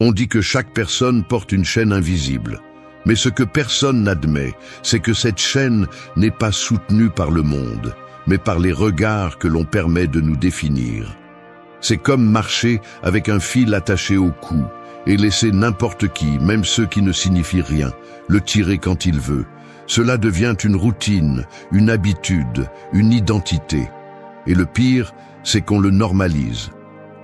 On dit que chaque personne porte une chaîne invisible. Mais ce que personne n'admet, c'est que cette chaîne n'est pas soutenue par le monde, mais par les regards que l'on permet de nous définir. C'est comme marcher avec un fil attaché au cou et laisser n'importe qui, même ceux qui ne signifient rien, le tirer quand il veut. Cela devient une routine, une habitude, une identité. Et le pire, c'est qu'on le normalise.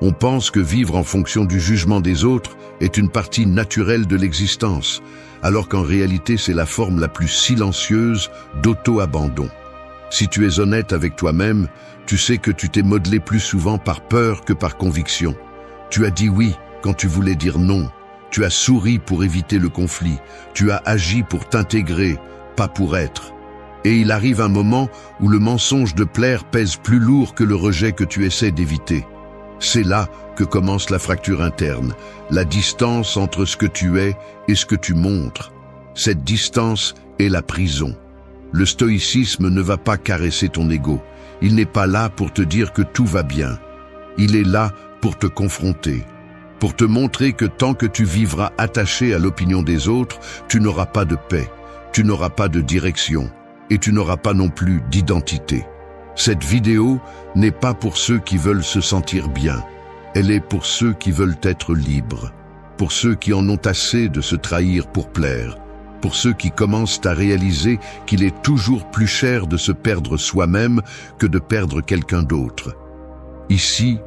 On pense que vivre en fonction du jugement des autres est une partie naturelle de l'existence, alors qu'en réalité c'est la forme la plus silencieuse d'auto-abandon. Si tu es honnête avec toi-même, tu sais que tu t'es modelé plus souvent par peur que par conviction. Tu as dit oui quand tu voulais dire non. Tu as souri pour éviter le conflit. Tu as agi pour t'intégrer, pas pour être. Et il arrive un moment où le mensonge de plaire pèse plus lourd que le rejet que tu essaies d'éviter. C'est là que commence la fracture interne, la distance entre ce que tu es et ce que tu montres. Cette distance est la prison. Le stoïcisme ne va pas caresser ton ego. Il n'est pas là pour te dire que tout va bien. Il est là pour te confronter, pour te montrer que tant que tu vivras attaché à l'opinion des autres, tu n'auras pas de paix, tu n'auras pas de direction et tu n'auras pas non plus d'identité. Cette vidéo n'est pas pour ceux qui veulent se sentir bien. Elle est pour ceux qui veulent être libres, pour ceux qui en ont assez de se trahir pour plaire, pour ceux qui commencent à réaliser qu'il est toujours plus cher de se perdre soi-même que de perdre quelqu'un d'autre. Ici,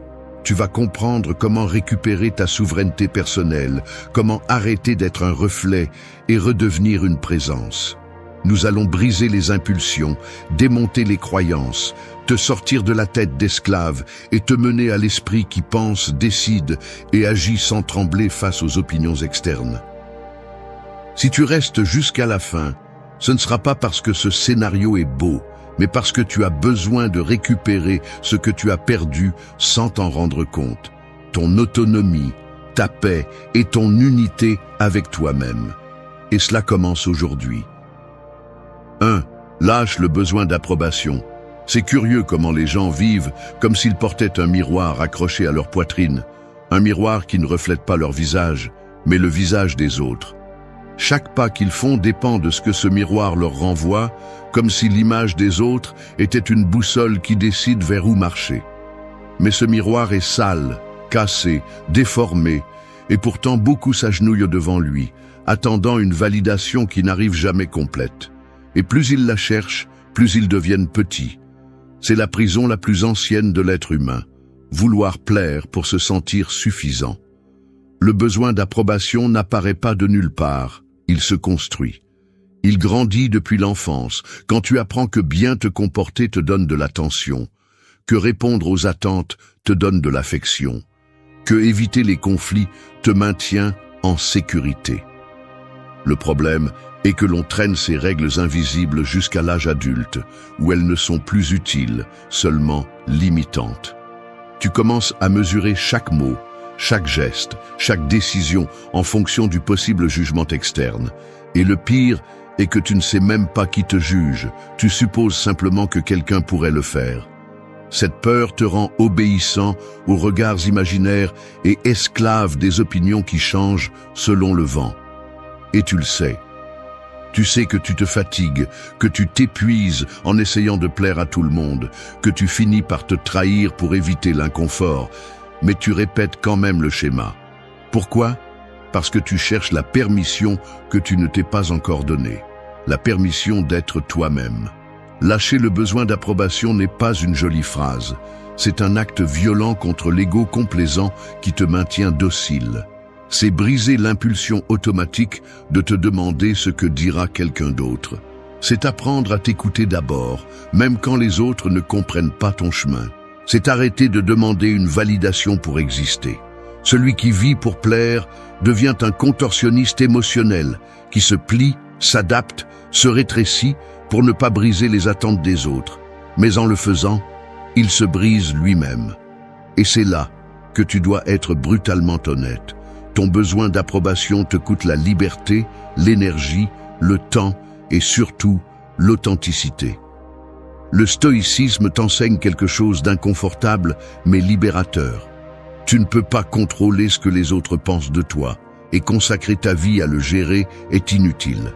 tu vas comprendre comment récupérer ta souveraineté personnelle, comment arrêter d'être un reflet et redevenir une présence. Nous allons briser les impulsions, démonter les croyances, te sortir de la tête d'esclave et te mener à l'esprit qui pense, décide et agit sans trembler face aux opinions externes. Si tu restes jusqu'à la fin, ce ne sera pas parce que ce scénario est beau, mais parce que tu as besoin de récupérer ce que tu as perdu sans t'en rendre compte. Ton autonomie, ta paix et ton unité avec toi-même. Et cela commence aujourd'hui. 1. Lâche le besoin d'approbation. C'est curieux comment les gens vivent comme s'ils portaient un miroir accroché à leur poitrine. Un miroir qui ne reflète pas leur visage, mais le visage des autres. Chaque pas qu'ils font dépend de ce que ce miroir leur renvoie, comme si l'image des autres était une boussole qui décide vers où marcher. Mais ce miroir est sale, cassé, déformé, et pourtant beaucoup s'agenouillent devant lui, attendant une validation qui n'arrive jamais complète. Et plus ils la cherchent, plus ils deviennent petits. C'est la prison la plus ancienne de l'être humain, vouloir plaire pour se sentir suffisant. Le besoin d'approbation n'apparaît pas de nulle part, il se construit. Il grandit depuis l'enfance, quand tu apprends que bien te comporter te donne de l'attention, que répondre aux attentes te donne de l'affection, que éviter les conflits te maintient en sécurité. Le problème est que l'on traîne ces règles invisibles jusqu'à l'âge adulte, où elles ne sont plus utiles, seulement limitantes. Tu commences à mesurer chaque mot, chaque geste, chaque décision en fonction du possible jugement externe. Et le pire est que tu ne sais même pas qui te juge, tu supposes simplement que quelqu'un pourrait le faire. Cette peur te rend obéissant aux regards imaginaires et esclave des opinions qui changent selon le vent. Et tu le sais. Tu sais que tu te fatigues, que tu t'épuises en essayant de plaire à tout le monde, que tu finis par te trahir pour éviter l'inconfort, mais tu répètes quand même le schéma. Pourquoi ? Parce que tu cherches la permission que tu ne t'es pas encore donnée, la permission d'être toi-même. Lâcher le besoin d'approbation n'est pas une jolie phrase, c'est un acte violent contre l'ego complaisant qui te maintient docile. C'est briser l'impulsion automatique de te demander ce que dira quelqu'un d'autre. C'est apprendre à t'écouter d'abord, même quand les autres ne comprennent pas ton chemin. C'est arrêter de demander une validation pour exister. Celui qui vit pour plaire devient un contorsionniste émotionnel qui se plie, s'adapte, se rétrécit pour ne pas briser les attentes des autres. Mais en le faisant, il se brise lui-même. Et c'est là que tu dois être brutalement honnête. Ton besoin d'approbation te coûte la liberté, l'énergie, le temps et surtout l'authenticité. Le stoïcisme t'enseigne quelque chose d'inconfortable mais libérateur. Tu ne peux pas contrôler ce que les autres pensent de toi, et consacrer ta vie à le gérer est inutile.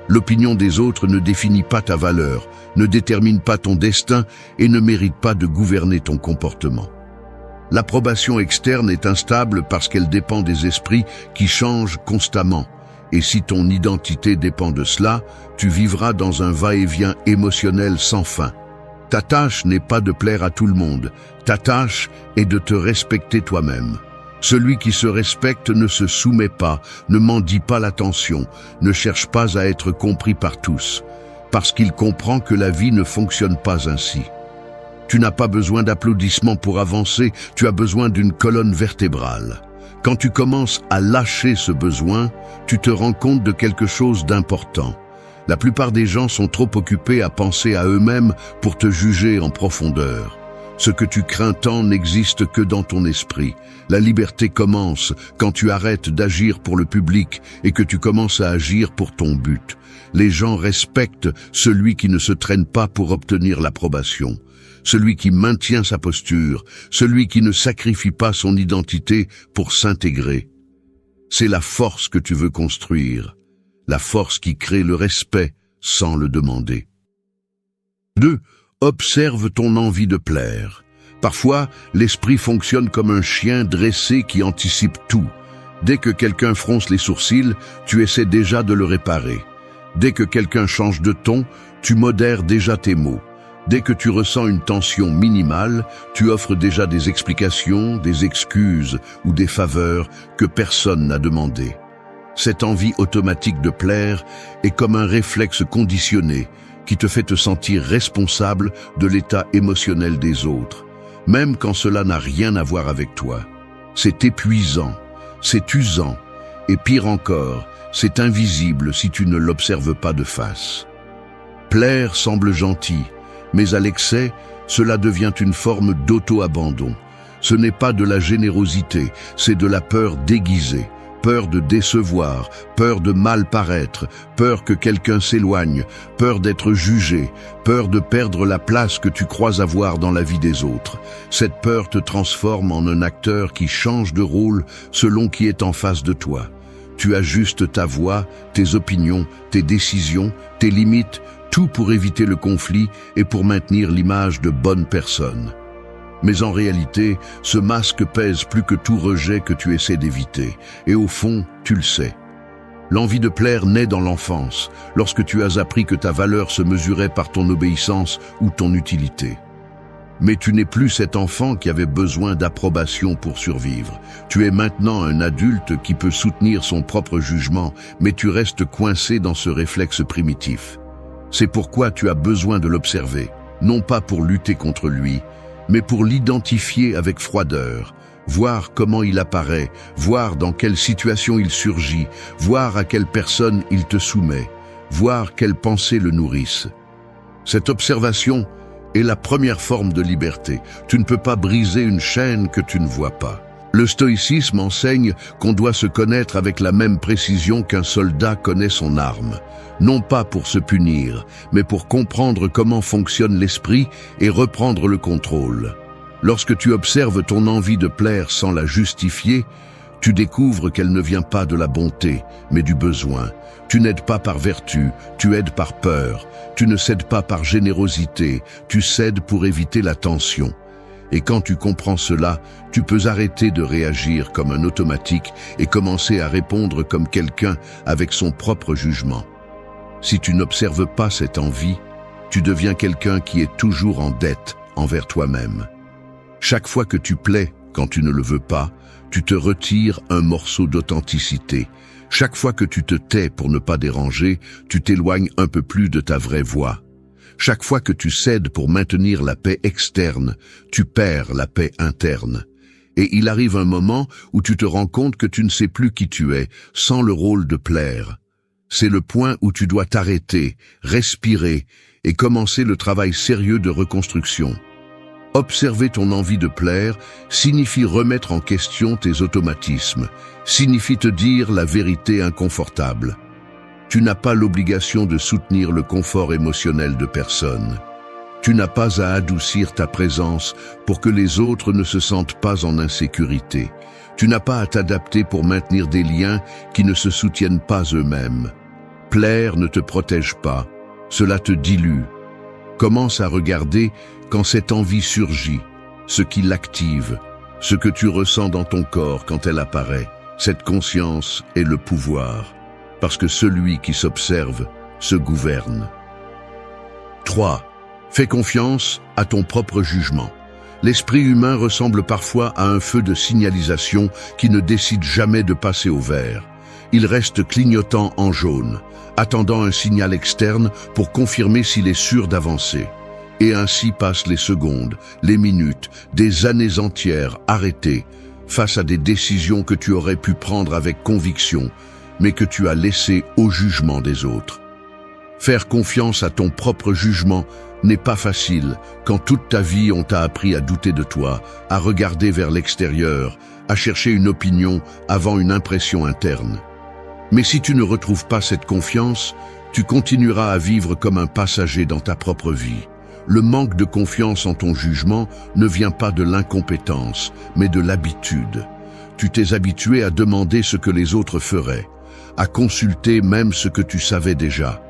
L'opinion des autres ne définit pas ta valeur, ne détermine pas ton destin et ne mérite pas de gouverner ton comportement. L'approbation externe est instable parce qu'elle dépend des esprits qui changent constamment. Et si ton identité dépend de cela, tu vivras dans un va-et-vient émotionnel sans fin. Ta tâche n'est pas de plaire à tout le monde, ta tâche est de te respecter toi-même. Celui qui se respecte ne se soumet pas, ne mendie pas l'attention, ne cherche pas à être compris par tous, parce qu'il comprend que la vie ne fonctionne pas ainsi. Tu n'as pas besoin d'applaudissements pour avancer, tu as besoin d'une colonne vertébrale. Quand tu commences à lâcher ce besoin, tu te rends compte de quelque chose d'important. La plupart des gens sont trop occupés à penser à eux-mêmes pour te juger en profondeur. Ce que tu crains tant n'existe que dans ton esprit. La liberté commence quand tu arrêtes d'agir pour le public et que tu commences à agir pour ton but. Les gens respectent celui qui ne se traîne pas pour obtenir l'approbation, celui qui maintient sa posture, celui qui ne sacrifie pas son identité pour s'intégrer. C'est la force que tu veux construire, la force qui crée le respect sans le demander. 2. Observe ton envie de plaire. Parfois, l'esprit fonctionne comme un chien dressé qui anticipe tout. Dès que quelqu'un fronce les sourcils, tu essaies déjà de le réparer. Dès que quelqu'un change de ton, tu modères déjà tes mots. Dès que tu ressens une tension minimale, tu offres déjà des explications, des excuses ou des faveurs que personne n'a demandées. Cette envie automatique de plaire est comme un réflexe conditionné qui te fait te sentir responsable de l'état émotionnel des autres, même quand cela n'a rien à voir avec toi. C'est épuisant, c'est usant, et pire encore, c'est invisible si tu ne l'observes pas de face. Plaire semble gentil, mais à l'excès, cela devient une forme d'auto-abandon. Ce n'est pas de la générosité, c'est de la peur déguisée. Peur de décevoir, peur de mal paraître, peur que quelqu'un s'éloigne, peur d'être jugé, peur de perdre la place que tu crois avoir dans la vie des autres. Cette peur te transforme en un acteur qui change de rôle selon qui est en face de toi. Tu ajustes ta voix, tes opinions, tes décisions, tes limites, tout pour éviter le conflit et pour maintenir l'image de bonne personne. Mais en réalité, ce masque pèse plus que tout rejet que tu essaies d'éviter. Et au fond, tu le sais. L'envie de plaire naît dans l'enfance, lorsque tu as appris que ta valeur se mesurait par ton obéissance ou ton utilité. Mais tu n'es plus cet enfant qui avait besoin d'approbation pour survivre. Tu es maintenant un adulte qui peut soutenir son propre jugement, mais tu restes coincé dans ce réflexe primitif. C'est pourquoi tu as besoin de l'observer, non pas pour lutter contre lui, mais pour l'identifier avec froideur, voir comment il apparaît, voir dans quelle situation il surgit, voir à quelle personne il te soumet, voir quelles pensées le nourrissent. Cette observation est la première forme de liberté. Tu ne peux pas briser une chaîne que tu ne vois pas. Le stoïcisme enseigne qu'on doit se connaître avec la même précision qu'un soldat connaît son arme. Non pas pour se punir, mais pour comprendre comment fonctionne l'esprit et reprendre le contrôle. Lorsque tu observes ton envie de plaire sans la justifier, tu découvres qu'elle ne vient pas de la bonté, mais du besoin. Tu n'aides pas par vertu, tu aides par peur. Tu ne cèdes pas par générosité, tu cèdes pour éviter la tension. Et quand tu comprends cela, tu peux arrêter de réagir comme un automatique et commencer à répondre comme quelqu'un avec son propre jugement. Si tu n'observes pas cette envie, tu deviens quelqu'un qui est toujours en dette envers toi-même. Chaque fois que tu plais quand tu ne le veux pas, tu te retires un morceau d'authenticité. Chaque fois que tu te tais pour ne pas déranger, tu t'éloignes un peu plus de ta vraie voix. Chaque fois que tu cèdes pour maintenir la paix externe, tu perds la paix interne. Et il arrive un moment où tu te rends compte que tu ne sais plus qui tu es, sans le rôle de plaire. C'est le point où tu dois t'arrêter, respirer et commencer le travail sérieux de reconstruction. Observer ton envie de plaire signifie remettre en question tes automatismes, signifie te dire la vérité inconfortable. Tu n'as pas l'obligation de soutenir le confort émotionnel de personne. Tu n'as pas à adoucir ta présence pour que les autres ne se sentent pas en insécurité. Tu n'as pas à t'adapter pour maintenir des liens qui ne se soutiennent pas eux-mêmes. Plaire ne te protège pas, cela te dilue. Commence à regarder quand cette envie surgit, ce qui l'active, ce que tu ressens dans ton corps quand elle apparaît. Cette conscience est le pouvoir, parce que celui qui s'observe se gouverne. 3. Fais confiance à ton propre jugement. L'esprit humain ressemble parfois à un feu de signalisation qui ne décide jamais de passer au vert. Il reste clignotant en jaune, attendant un signal externe pour confirmer s'il est sûr d'avancer. Et ainsi passent les secondes, les minutes, des années entières arrêtées, face à des décisions que tu aurais pu prendre avec conviction, mais que tu as laissées au jugement des autres. Faire confiance à ton propre jugement n'est pas facile quand toute ta vie on t'a appris à douter de toi, à regarder vers l'extérieur, à chercher une opinion avant une impression interne. Mais si tu ne retrouves pas cette confiance, tu continueras à vivre comme un passager dans ta propre vie. Le manque de confiance en ton jugement ne vient pas de l'incompétence, mais de l'habitude. Tu t'es habitué à demander ce que les autres feraient, à consulter même ce que tu savais déjà,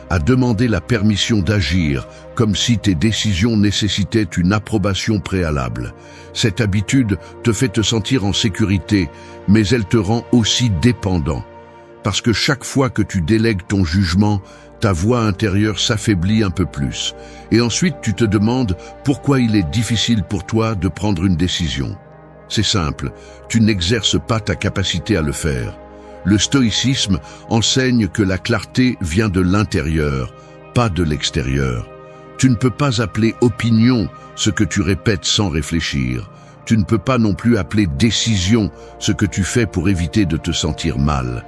à demander la permission d'agir, comme si tes décisions nécessitaient une approbation préalable. Cette habitude te fait te sentir en sécurité, mais elle te rend aussi dépendant. Parce que chaque fois que tu délègues ton jugement, ta voix intérieure s'affaiblit un peu plus. Et ensuite tu te demandes pourquoi il est difficile pour toi de prendre une décision. C'est simple, tu n'exerces pas ta capacité à le faire. Le stoïcisme enseigne que la clarté vient de l'intérieur, pas de l'extérieur. Tu ne peux pas appeler opinion ce que tu répètes sans réfléchir. Tu ne peux pas non plus appeler décision ce que tu fais pour éviter de te sentir mal.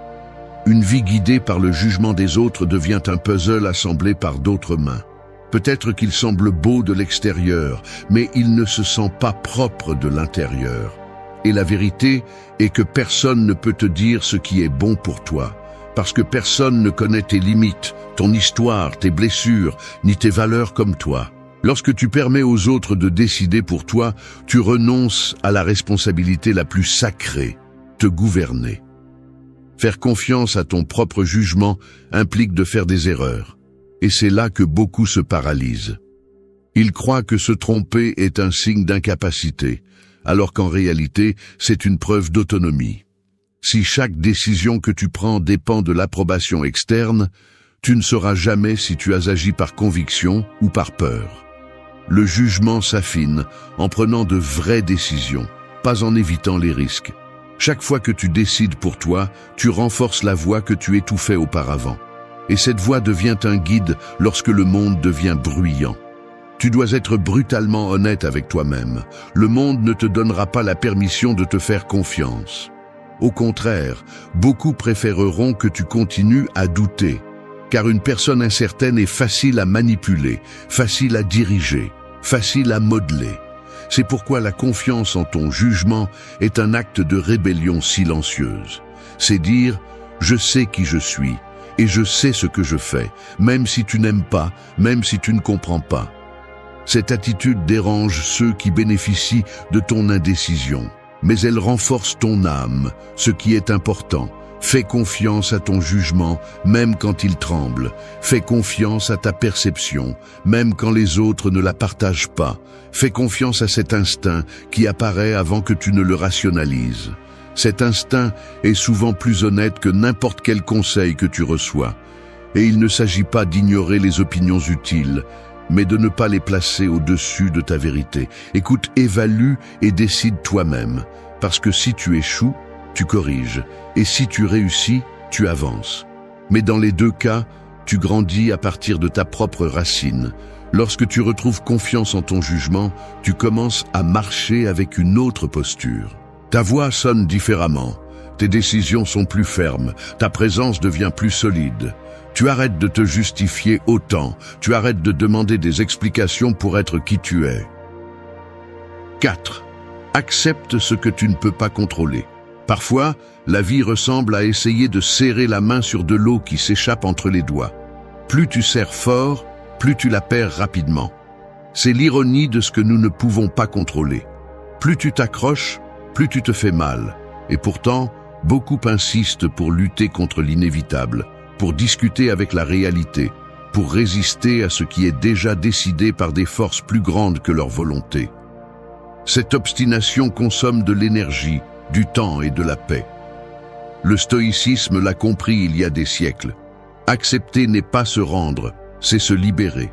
Une vie guidée par le jugement des autres devient un puzzle assemblé par d'autres mains. Peut-être qu'il semble beau de l'extérieur, mais il ne se sent pas propre de l'intérieur. Et la vérité est que personne ne peut te dire ce qui est bon pour toi, parce que personne ne connaît tes limites, ton histoire, tes blessures, ni tes valeurs comme toi. Lorsque tu permets aux autres de décider pour toi, tu renonces à la responsabilité la plus sacrée, te gouverner. Faire confiance à ton propre jugement implique de faire des erreurs. Et c'est là que beaucoup se paralysent. Ils croient que se tromper est un signe d'incapacité, alors qu'en réalité, c'est une preuve d'autonomie. Si chaque décision que tu prends dépend de l'approbation externe, tu ne sauras jamais si tu as agi par conviction ou par peur. Le jugement s'affine en prenant de vraies décisions, pas en évitant les risques. Chaque fois que tu décides pour toi, tu renforces la voix que tu étouffais auparavant. Et cette voix devient un guide lorsque le monde devient bruyant. Tu dois être brutalement honnête avec toi-même. Le monde ne te donnera pas la permission de te faire confiance. Au contraire, beaucoup préféreront que tu continues à douter, car une personne incertaine est facile à manipuler, facile à diriger, facile à modeler. C'est pourquoi la confiance en ton jugement est un acte de rébellion silencieuse. C'est dire « je sais qui je suis et je sais ce que je fais, même si tu n'aimes pas, même si tu ne comprends pas ». Cette attitude dérange ceux qui bénéficient de ton indécision, mais elle renforce ton âme, ce qui est important. Fais confiance à ton jugement, même quand il tremble. Fais confiance à ta perception, même quand les autres ne la partagent pas. Fais confiance à cet instinct qui apparaît avant que tu ne le rationalises. Cet instinct est souvent plus honnête que n'importe quel conseil que tu reçois. Et il ne s'agit pas d'ignorer les opinions utiles, mais de ne pas les placer au-dessus de ta vérité. Écoute, évalue et décide toi-même, parce que si tu échoues, tu corriges, et si tu réussis, tu avances. Mais dans les deux cas, tu grandis à partir de ta propre racine. Lorsque tu retrouves confiance en ton jugement, tu commences à marcher avec une autre posture. Ta voix sonne différemment, tes décisions sont plus fermes, ta présence devient plus solide. Tu arrêtes de te justifier autant, tu arrêtes de demander des explications pour être qui tu es. 4. Accepte ce que tu ne peux pas contrôler. Parfois, la vie ressemble à essayer de serrer la main sur de l'eau qui s'échappe entre les doigts. Plus tu serres fort, plus tu la perds rapidement. C'est l'ironie de ce que nous ne pouvons pas contrôler. Plus tu t'accroches, plus tu te fais mal. Et pourtant, beaucoup insistent pour lutter contre l'inévitable, pour discuter avec la réalité, pour résister à ce qui est déjà décidé par des forces plus grandes que leur volonté. Cette obstination consomme de l'énergie, du temps et de la paix. Le stoïcisme l'a compris il y a des siècles. Accepter n'est pas se rendre, c'est se libérer.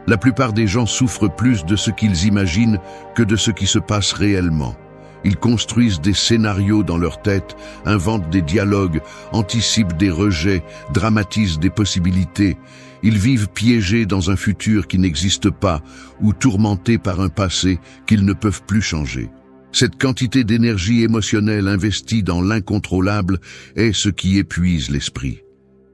La plupart des gens souffrent plus de ce qu'ils imaginent que de ce qui se passe réellement. Ils construisent des scénarios dans leur tête, inventent des dialogues, anticipent des rejets, dramatisent des possibilités. Ils vivent piégés dans un futur qui n'existe pas ou tourmentés par un passé qu'ils ne peuvent plus changer. Cette quantité d'énergie émotionnelle investie dans l'incontrôlable est ce qui épuise l'esprit.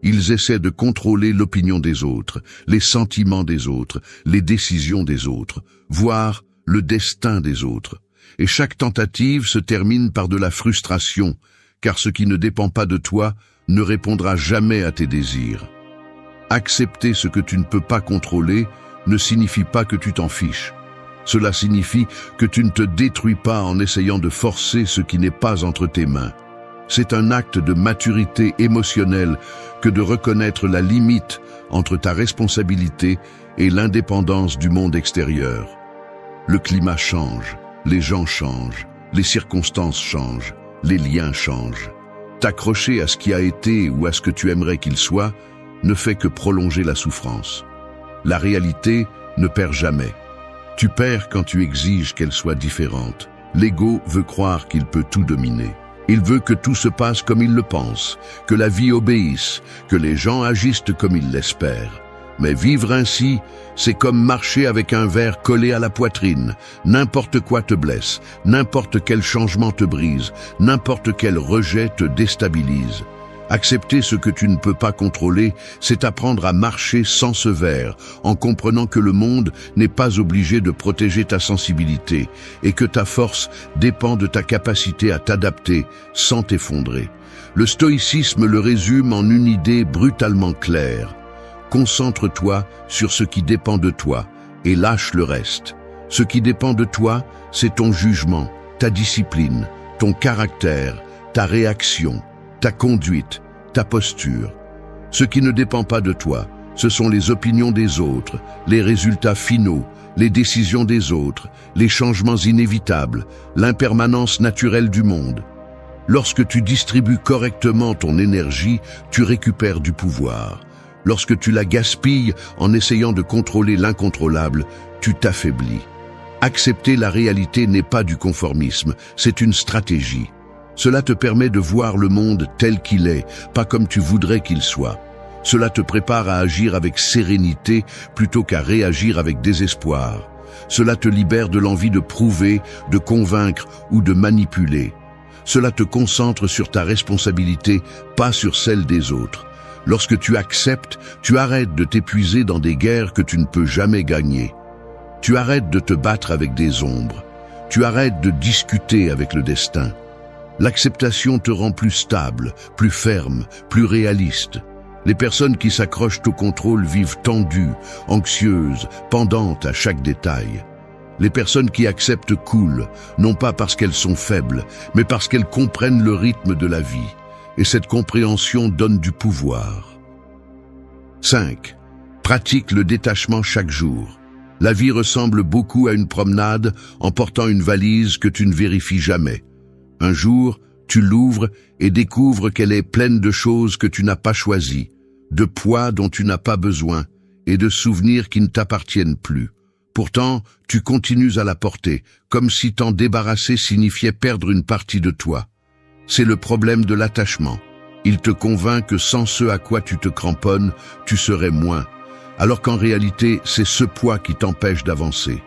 Ils essaient de contrôler l'opinion des autres, les sentiments des autres, les décisions des autres, voire le destin des autres. Et chaque tentative se termine par de la frustration, car ce qui ne dépend pas de toi ne répondra jamais à tes désirs. Accepter ce que tu ne peux pas contrôler ne signifie pas que tu t'en fiches. Cela signifie que tu ne te détruis pas en essayant de forcer ce qui n'est pas entre tes mains. C'est un acte de maturité émotionnelle que de reconnaître la limite entre ta responsabilité et l'indépendance du monde extérieur. Le climat change, les gens changent, les circonstances changent, les liens changent. T'accrocher à ce qui a été ou à ce que tu aimerais qu'il soit ne fait que prolonger la souffrance. La réalité ne perd jamais. Tu perds quand tu exiges qu'elle soit différente. L'ego veut croire qu'il peut tout dominer. Il veut que tout se passe comme il le pense, que la vie obéisse, que les gens agissent comme ils l'espèrent. Mais vivre ainsi, c'est comme marcher avec un verre collé à la poitrine. N'importe quoi te blesse, n'importe quel changement te brise, n'importe quel rejet te déstabilise. Accepter ce que tu ne peux pas contrôler, c'est apprendre à marcher sans ce verre, en comprenant que le monde n'est pas obligé de protéger ta sensibilité et que ta force dépend de ta capacité à t'adapter sans t'effondrer. Le stoïcisme le résume en une idée brutalement claire. Concentre-toi sur ce qui dépend de toi et lâche le reste. Ce qui dépend de toi, c'est ton jugement, ta discipline, ton caractère, ta réaction, ta conduite, ta posture. Ce qui ne dépend pas de toi, ce sont les opinions des autres, les résultats finaux, les décisions des autres, les changements inévitables, l'impermanence naturelle du monde. Lorsque tu distribues correctement ton énergie, tu récupères du pouvoir. Lorsque tu la gaspilles en essayant de contrôler l'incontrôlable, tu t'affaiblis. Accepter la réalité n'est pas du conformisme, c'est une stratégie. Cela te permet de voir le monde tel qu'il est, pas comme tu voudrais qu'il soit. Cela te prépare à agir avec sérénité plutôt qu'à réagir avec désespoir. Cela te libère de l'envie de prouver, de convaincre ou de manipuler. Cela te concentre sur ta responsabilité, pas sur celle des autres. Lorsque tu acceptes, tu arrêtes de t'épuiser dans des guerres que tu ne peux jamais gagner. Tu arrêtes de te battre avec des ombres. Tu arrêtes de discuter avec le destin. L'acceptation te rend plus stable, plus ferme, plus réaliste. Les personnes qui s'accrochent au contrôle vivent tendues, anxieuses, pendantes à chaque détail. Les personnes qui acceptent coulent, non pas parce qu'elles sont faibles, mais parce qu'elles comprennent le rythme de la vie. Et cette compréhension donne du pouvoir. 5. Pratique le détachement chaque jour. La vie ressemble beaucoup à une promenade en portant une valise que tu ne vérifies jamais. Un jour, tu l'ouvres et découvres qu'elle est pleine de choses que tu n'as pas choisies, de poids dont tu n'as pas besoin et de souvenirs qui ne t'appartiennent plus. Pourtant, tu continues à la porter, comme si t'en débarrasser signifiait perdre une partie de toi. C'est le problème de l'attachement. Il te convainc que sans ce à quoi tu te cramponnes, tu serais moins, alors qu'en réalité, c'est ce poids qui t'empêche d'avancer.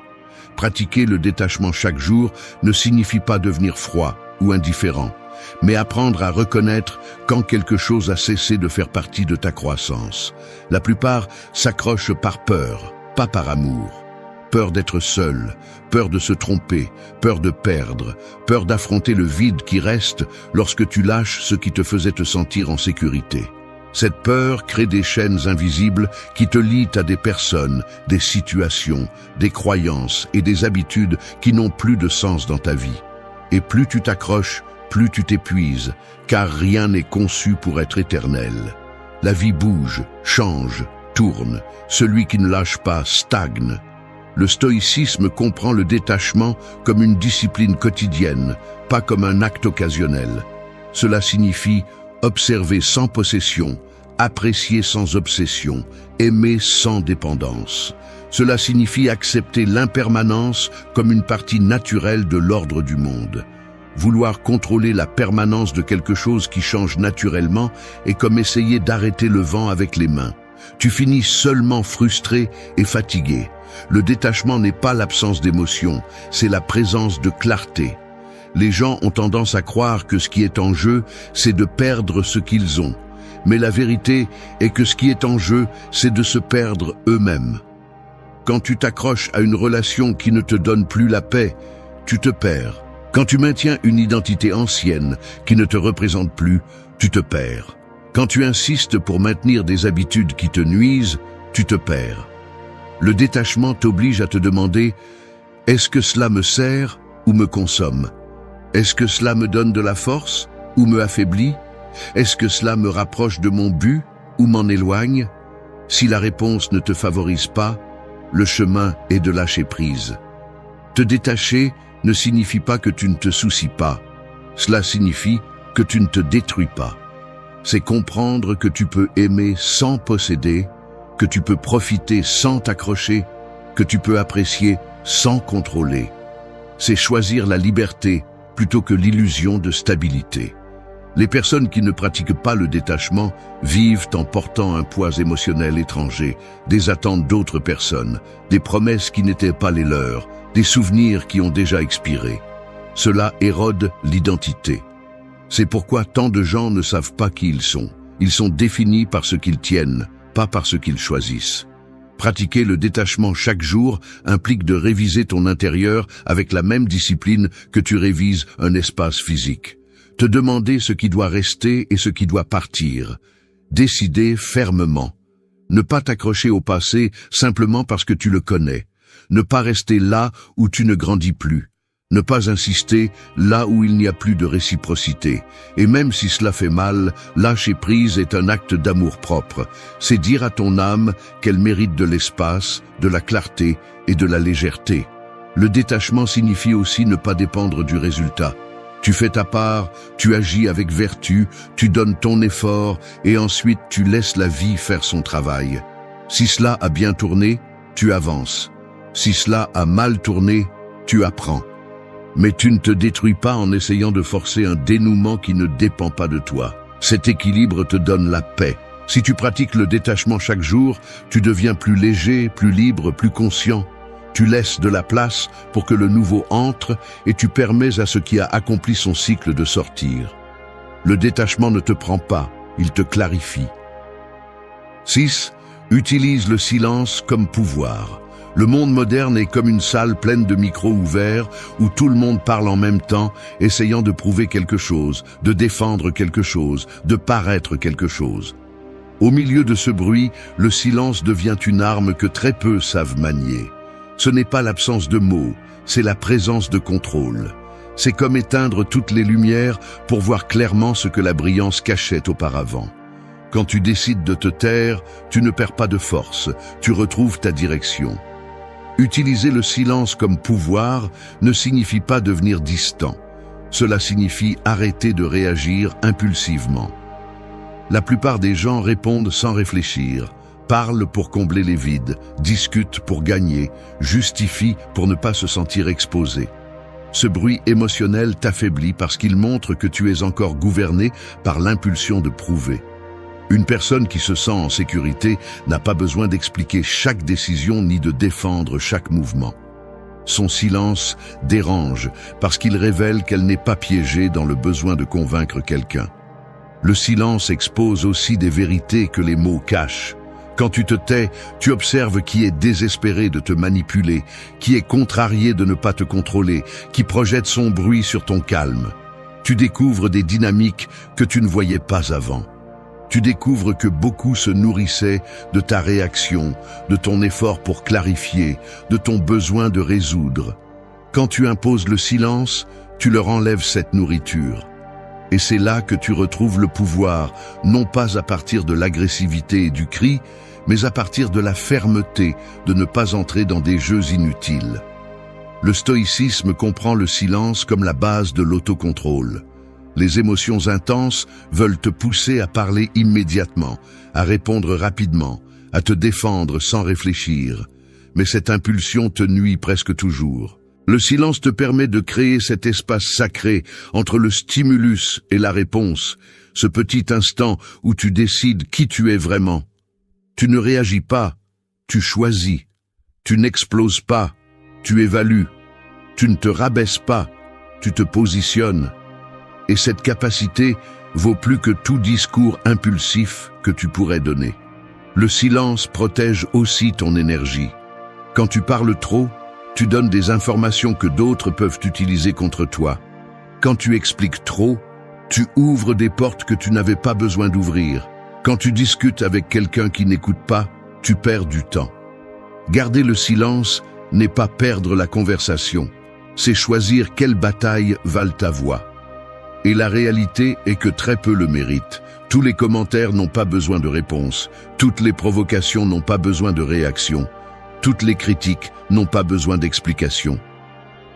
Pratiquer le détachement chaque jour ne signifie pas devenir froid ou indifférent, mais apprendre à reconnaître quand quelque chose a cessé de faire partie de ta croissance. La plupart s'accrochent par peur, pas par amour. Peur d'être seul, peur de se tromper, peur de perdre, peur d'affronter le vide qui reste lorsque tu lâches ce qui te faisait te sentir en sécurité. Cette peur crée des chaînes invisibles qui te lient à des personnes, des situations, des croyances et des habitudes qui n'ont plus de sens dans ta vie. Et plus tu t'accroches, plus tu t'épuises, car rien n'est conçu pour être éternel. La vie bouge, change, tourne. Celui qui ne lâche pas stagne. Le stoïcisme comprend le détachement comme une discipline quotidienne, pas comme un acte occasionnel. Cela signifie observer sans possession, apprécier sans obsession, aimer sans dépendance. Cela signifie accepter l'impermanence comme une partie naturelle de l'ordre du monde. Vouloir contrôler la permanence de quelque chose qui change naturellement est comme essayer d'arrêter le vent avec les mains. Tu finis seulement frustré et fatigué. Le détachement n'est pas l'absence d'émotion, c'est la présence de clarté. Les gens ont tendance à croire que ce qui est en jeu, c'est de perdre ce qu'ils ont. Mais la vérité est que ce qui est en jeu, c'est de se perdre eux-mêmes. Quand tu t'accroches à une relation qui ne te donne plus la paix, tu te perds. Quand tu maintiens une identité ancienne qui ne te représente plus, tu te perds. Quand tu insistes pour maintenir des habitudes qui te nuisent, tu te perds. Le détachement t'oblige à te demander « Est-ce que cela me sert ou me consomme ? Est-ce que cela me donne de la force ou me affaiblit ? Est-ce que cela me rapproche de mon but ou m'en éloigne ? Si la réponse ne te favorise pas, le chemin est de lâcher prise. Te détacher ne signifie pas que tu ne te soucies pas. Cela signifie que tu ne te détruis pas. C'est comprendre que tu peux aimer sans posséder, que tu peux profiter sans t'accrocher, que tu peux apprécier sans contrôler. C'est choisir la liberté plutôt que l'illusion de stabilité. Les personnes qui ne pratiquent pas le détachement vivent en portant un poids émotionnel étranger, des attentes d'autres personnes, des promesses qui n'étaient pas les leurs, des souvenirs qui ont déjà expiré. Cela érode l'identité. C'est pourquoi tant de gens ne savent pas qui ils sont. Ils sont définis par ce qu'ils tiennent, pas par ce qu'ils choisissent. Pratiquer le détachement chaque jour implique de réviser ton intérieur avec la même discipline que tu révises un espace physique. Te demander ce qui doit rester et ce qui doit partir. Décider fermement. Ne pas t'accrocher au passé simplement parce que tu le connais. Ne pas rester là où tu ne grandis plus. Ne pas insister là où il n'y a plus de réciprocité. Et même si cela fait mal, lâcher prise est un acte d'amour-propre. C'est dire à ton âme qu'elle mérite de l'espace, de la clarté et de la légèreté. Le détachement signifie aussi ne pas dépendre du résultat. Tu fais ta part, tu agis avec vertu, tu donnes ton effort et ensuite tu laisses la vie faire son travail. Si cela a bien tourné, tu avances. Si cela a mal tourné, tu apprends. Mais tu ne te détruis pas en essayant de forcer un dénouement qui ne dépend pas de toi. Cet équilibre te donne la paix. Si tu pratiques le détachement chaque jour, tu deviens plus léger, plus libre, plus conscient. Tu laisses de la place pour que le nouveau entre et tu permets à ce qui a accompli son cycle de sortir. Le détachement ne te prend pas, il te clarifie. 6. Utilise le silence comme pouvoir. Le monde moderne est comme une salle pleine de micros ouverts où tout le monde parle en même temps, essayant de prouver quelque chose, de défendre quelque chose, de paraître quelque chose. Au milieu de ce bruit, le silence devient une arme que très peu savent manier. Ce n'est pas l'absence de mots, c'est la présence de contrôle. C'est comme éteindre toutes les lumières pour voir clairement ce que la brillance cachait auparavant. Quand tu décides de te taire, tu ne perds pas de force, tu retrouves ta direction. Utiliser le silence comme pouvoir ne signifie pas devenir distant. Cela signifie arrêter de réagir impulsivement. La plupart des gens répondent sans réfléchir, parlent pour combler les vides, discutent pour gagner, justifient pour ne pas se sentir exposé. Ce bruit émotionnel t'affaiblit parce qu'il montre que tu es encore gouverné par l'impulsion de prouver. Une personne qui se sent en sécurité n'a pas besoin d'expliquer chaque décision ni de défendre chaque mouvement. Son silence dérange parce qu'il révèle qu'elle n'est pas piégée dans le besoin de convaincre quelqu'un. Le silence expose aussi des vérités que les mots cachent. Quand tu te tais, tu observes qui est désespéré de te manipuler, qui est contrarié de ne pas te contrôler, qui projette son bruit sur ton calme. Tu découvres des dynamiques que tu ne voyais pas avant. Tu découvres que beaucoup se nourrissaient de ta réaction, de ton effort pour clarifier, de ton besoin de résoudre. Quand tu imposes le silence, tu leur enlèves cette nourriture. Et c'est là que tu retrouves le pouvoir, non pas à partir de l'agressivité et du cri, mais à partir de la fermeté de ne pas entrer dans des jeux inutiles. Le stoïcisme comprend le silence comme la base de l'autocontrôle. Les émotions intenses veulent te pousser à parler immédiatement, à répondre rapidement, à te défendre sans réfléchir. Mais cette impulsion te nuit presque toujours. Le silence te permet de créer cet espace sacré entre le stimulus et la réponse, ce petit instant où tu décides qui tu es vraiment. Tu ne réagis pas, tu choisis. Tu n'exploses pas, tu évalues. Tu ne te rabaisses pas, tu te positionnes. Et cette capacité vaut plus que tout discours impulsif que tu pourrais donner. Le silence protège aussi ton énergie. Quand tu parles trop, tu donnes des informations que d'autres peuvent utiliser contre toi. Quand tu expliques trop, tu ouvres des portes que tu n'avais pas besoin d'ouvrir. Quand tu discutes avec quelqu'un qui n'écoute pas, tu perds du temps. Garder le silence n'est pas perdre la conversation, c'est choisir quelle bataille valent ta voix. Et la réalité est que très peu le méritent. Tous les commentaires n'ont pas besoin de réponse, toutes les provocations n'ont pas besoin de réaction. Toutes les critiques n'ont pas besoin d'explication.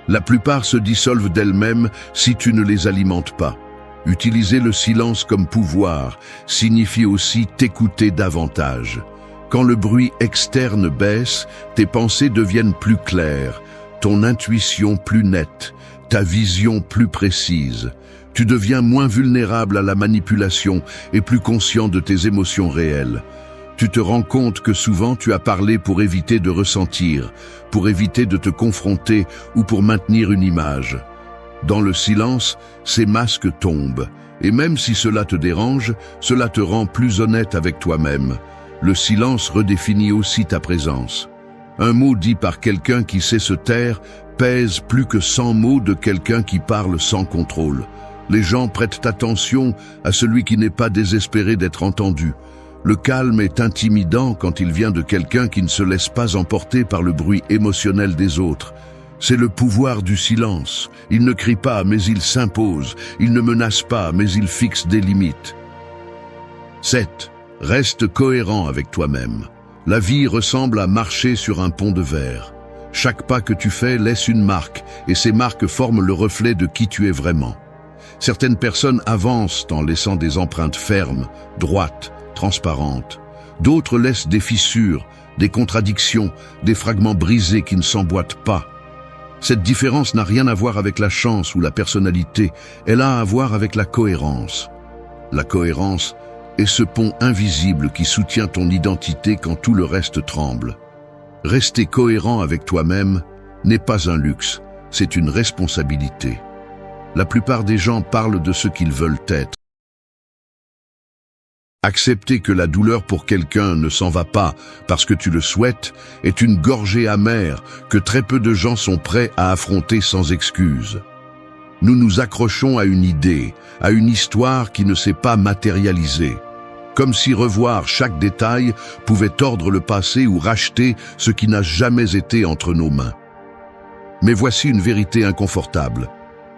La plupart se dissolvent d'elles-mêmes si tu ne les alimentes pas. Utiliser le silence comme pouvoir signifie aussi t'écouter davantage. Quand le bruit externe baisse, tes pensées deviennent plus claires, ton intuition plus nette, ta vision plus précise. Tu deviens moins vulnérable à la manipulation et plus conscient de tes émotions réelles. Tu te rends compte que souvent tu as parlé pour éviter de ressentir, pour éviter de te confronter ou pour maintenir une image. Dans le silence, ces masques tombent, et même si cela te dérange, cela te rend plus honnête avec toi-même. Le silence redéfinit aussi ta présence. Un mot dit par quelqu'un qui sait se taire pèse plus que 100 mots de quelqu'un qui parle sans contrôle. Les gens prêtent attention à celui qui n'est pas désespéré d'être entendu. Le calme est intimidant quand il vient de quelqu'un qui ne se laisse pas emporter par le bruit émotionnel des autres. C'est le pouvoir du silence. Il ne crie pas, mais il s'impose. Il ne menace pas, mais il fixe des limites. 7. Reste cohérent avec toi-même. La vie ressemble à marcher sur un pont de verre. Chaque pas que tu fais laisse une marque, et ces marques forment le reflet de qui tu es vraiment. Certaines personnes avancent en laissant des empreintes fermes, droites, transparentes. D'autres laissent des fissures, des contradictions, des fragments brisés qui ne s'emboîtent pas. Cette différence n'a rien à voir avec la chance ou la personnalité, elle a à voir avec la cohérence. La cohérence est ce pont invisible qui soutient ton identité quand tout le reste tremble. Rester cohérent avec toi-même n'est pas un luxe, c'est une responsabilité. La plupart des gens parlent de ce qu'ils veulent être. Accepter que la douleur pour quelqu'un ne s'en va pas parce que tu le souhaites est une gorgée amère que très peu de gens sont prêts à affronter sans excuse. Nous nous accrochons à une idée, à une histoire qui ne s'est pas matérialisée. Comme si revoir chaque détail pouvait tordre le passé ou racheter ce qui n'a jamais été entre nos mains. Mais voici une vérité inconfortable.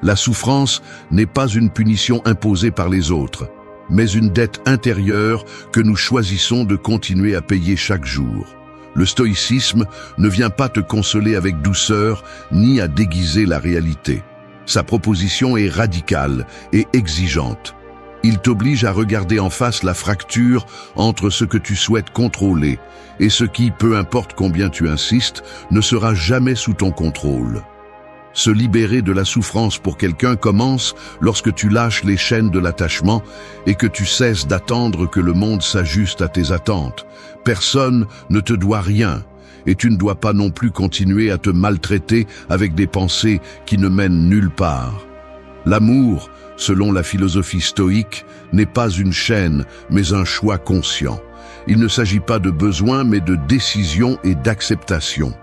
La souffrance n'est pas une punition imposée par les autres, mais une dette intérieure que nous choisissons de continuer à payer chaque jour. Le stoïcisme ne vient pas te consoler avec douceur, ni à déguiser la réalité. Sa proposition est radicale et exigeante. Il t'oblige à regarder en face la fracture entre ce que tu souhaites contrôler et ce qui, peu importe combien tu insistes, ne sera jamais sous ton contrôle. Se libérer de la souffrance pour quelqu'un commence lorsque tu lâches les chaînes de l'attachement et que tu cesses d'attendre que le monde s'ajuste à tes attentes. Personne ne te doit rien et tu ne dois pas non plus continuer à te maltraiter avec des pensées qui ne mènent nulle part. L'amour, selon la philosophie stoïque, n'est pas une chaîne mais un choix conscient. Il ne s'agit pas de besoin mais de décision et d'acceptation.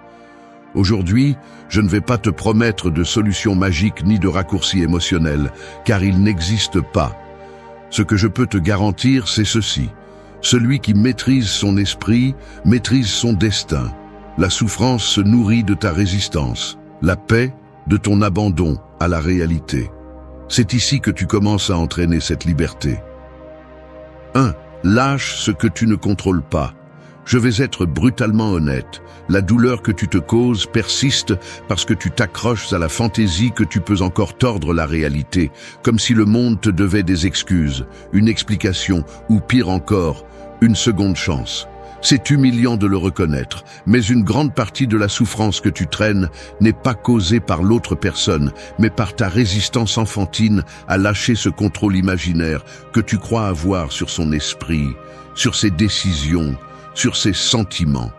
Aujourd'hui, je ne vais pas te promettre de solutions magiques ni de raccourcis émotionnels, car ils n'existent pas. Ce que je peux te garantir, c'est ceci. Celui qui maîtrise son esprit, maîtrise son destin. La souffrance se nourrit de ta résistance, la paix de ton abandon à la réalité. C'est ici que tu commences à entraîner cette liberté. 1. Lâche ce que tu ne contrôles pas. Je vais être brutalement honnête. La douleur que tu te causes persiste parce que tu t'accroches à la fantaisie que tu peux encore tordre la réalité, comme si le monde te devait des excuses, une explication ou pire encore, une seconde chance. C'est humiliant de le reconnaître, mais une grande partie de la souffrance que tu traînes n'est pas causée par l'autre personne, mais par ta résistance enfantine à lâcher ce contrôle imaginaire que tu crois avoir sur son esprit, sur ses décisions, sur ses sentiments.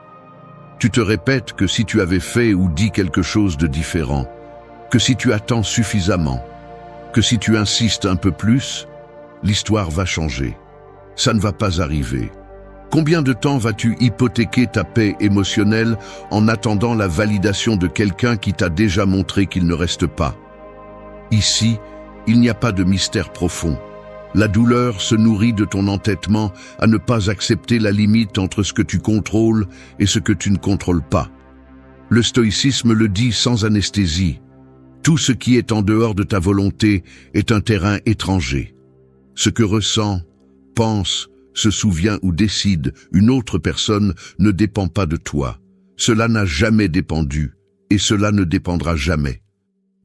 Tu te répètes que si tu avais fait ou dit quelque chose de différent, que si tu attends suffisamment, que si tu insistes un peu plus, l'histoire va changer. Ça ne va pas arriver. Combien de temps vas-tu hypothéquer ta paix émotionnelle en attendant la validation de quelqu'un qui t'a déjà montré qu'il ne reste pas? Ici, il n'y a pas de mystère profond. La douleur se nourrit de ton entêtement à ne pas accepter la limite entre ce que tu contrôles et ce que tu ne contrôles pas. Le stoïcisme le dit sans anesthésie. Tout ce qui est en dehors de ta volonté est un terrain étranger. Ce que ressent, pense, se souvient ou décide une autre personne ne dépend pas de toi. Cela n'a jamais dépendu et cela ne dépendra jamais.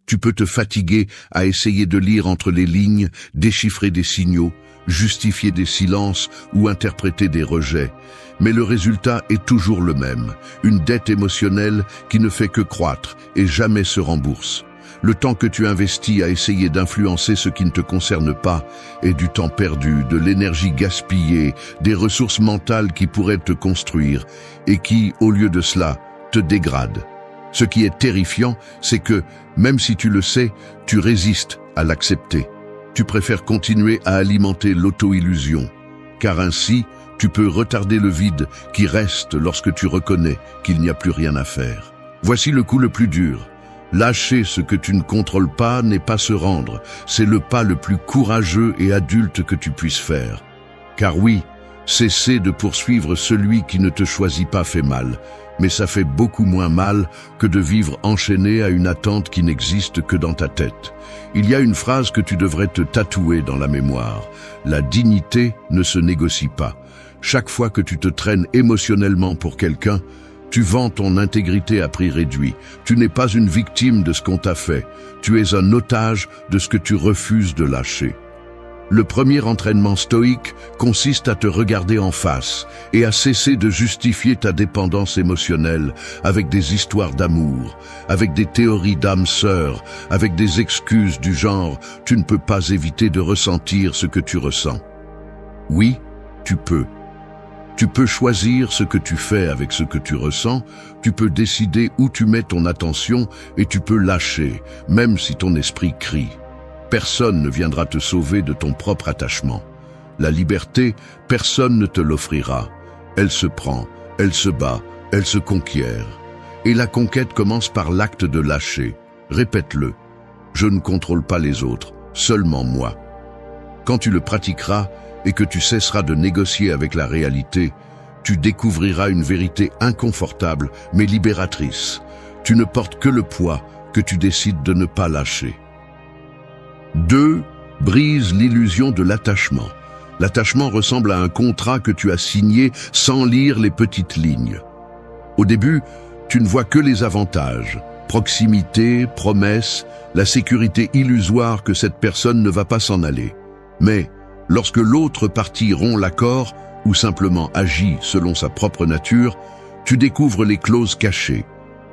Tu peux te fatiguer à essayer de lire entre les lignes, déchiffrer des signaux, justifier des silences ou interpréter des rejets. Mais le résultat est toujours le même, une dette émotionnelle qui ne fait que croître et jamais se rembourse. Le temps que tu investis à essayer d'influencer ce qui ne te concerne pas est du temps perdu, de l'énergie gaspillée, des ressources mentales qui pourraient te construire et qui, au lieu de cela, te dégradent. Ce qui est terrifiant, c'est que, même si tu le sais, tu résistes à l'accepter. Tu préfères continuer à alimenter l'auto-illusion, car ainsi, tu peux retarder le vide qui reste lorsque tu reconnais qu'il n'y a plus rien à faire. Voici le coup le plus dur. Lâcher ce que tu ne contrôles pas n'est pas se rendre, c'est le pas le plus courageux et adulte que tu puisses faire. Car oui, cesser de poursuivre celui qui ne te choisit pas fait mal, mais ça fait beaucoup moins mal que de vivre enchaîné à une attente qui n'existe que dans ta tête. Il y a une phrase que tu devrais te tatouer dans la mémoire. La dignité ne se négocie pas. Chaque fois que tu te traînes émotionnellement pour quelqu'un, tu vends ton intégrité à prix réduit. Tu n'es pas une victime de ce qu'on t'a fait. Tu es un otage de ce que tu refuses de lâcher. Le premier entraînement stoïque consiste à te regarder en face et à cesser de justifier ta dépendance émotionnelle avec des histoires d'amour, avec des théories d'âme sœur, avec des excuses du genre « tu ne peux pas éviter de ressentir ce que tu ressens ». Oui, tu peux. Tu peux choisir ce que tu fais avec ce que tu ressens, tu peux décider où tu mets ton attention et tu peux lâcher, même si ton esprit crie. Personne ne viendra te sauver de ton propre attachement. La liberté, personne ne te l'offrira. Elle se prend, elle se bat, elle se conquiert. Et la conquête commence par l'acte de lâcher. Répète-le. Je ne contrôle pas les autres, seulement moi. Quand tu le pratiqueras et que tu cesseras de négocier avec la réalité, tu découvriras une vérité inconfortable mais libératrice. Tu ne portes que le poids que tu décides de ne pas lâcher. 2. Brise l'illusion de l'attachement. L'attachement ressemble à un contrat que tu as signé sans lire les petites lignes. Au début, tu ne vois que les avantages, proximité, promesses, la sécurité illusoire que cette personne ne va pas s'en aller. Mais lorsque l'autre partie rompt l'accord ou simplement agit selon sa propre nature, tu découvres les clauses cachées,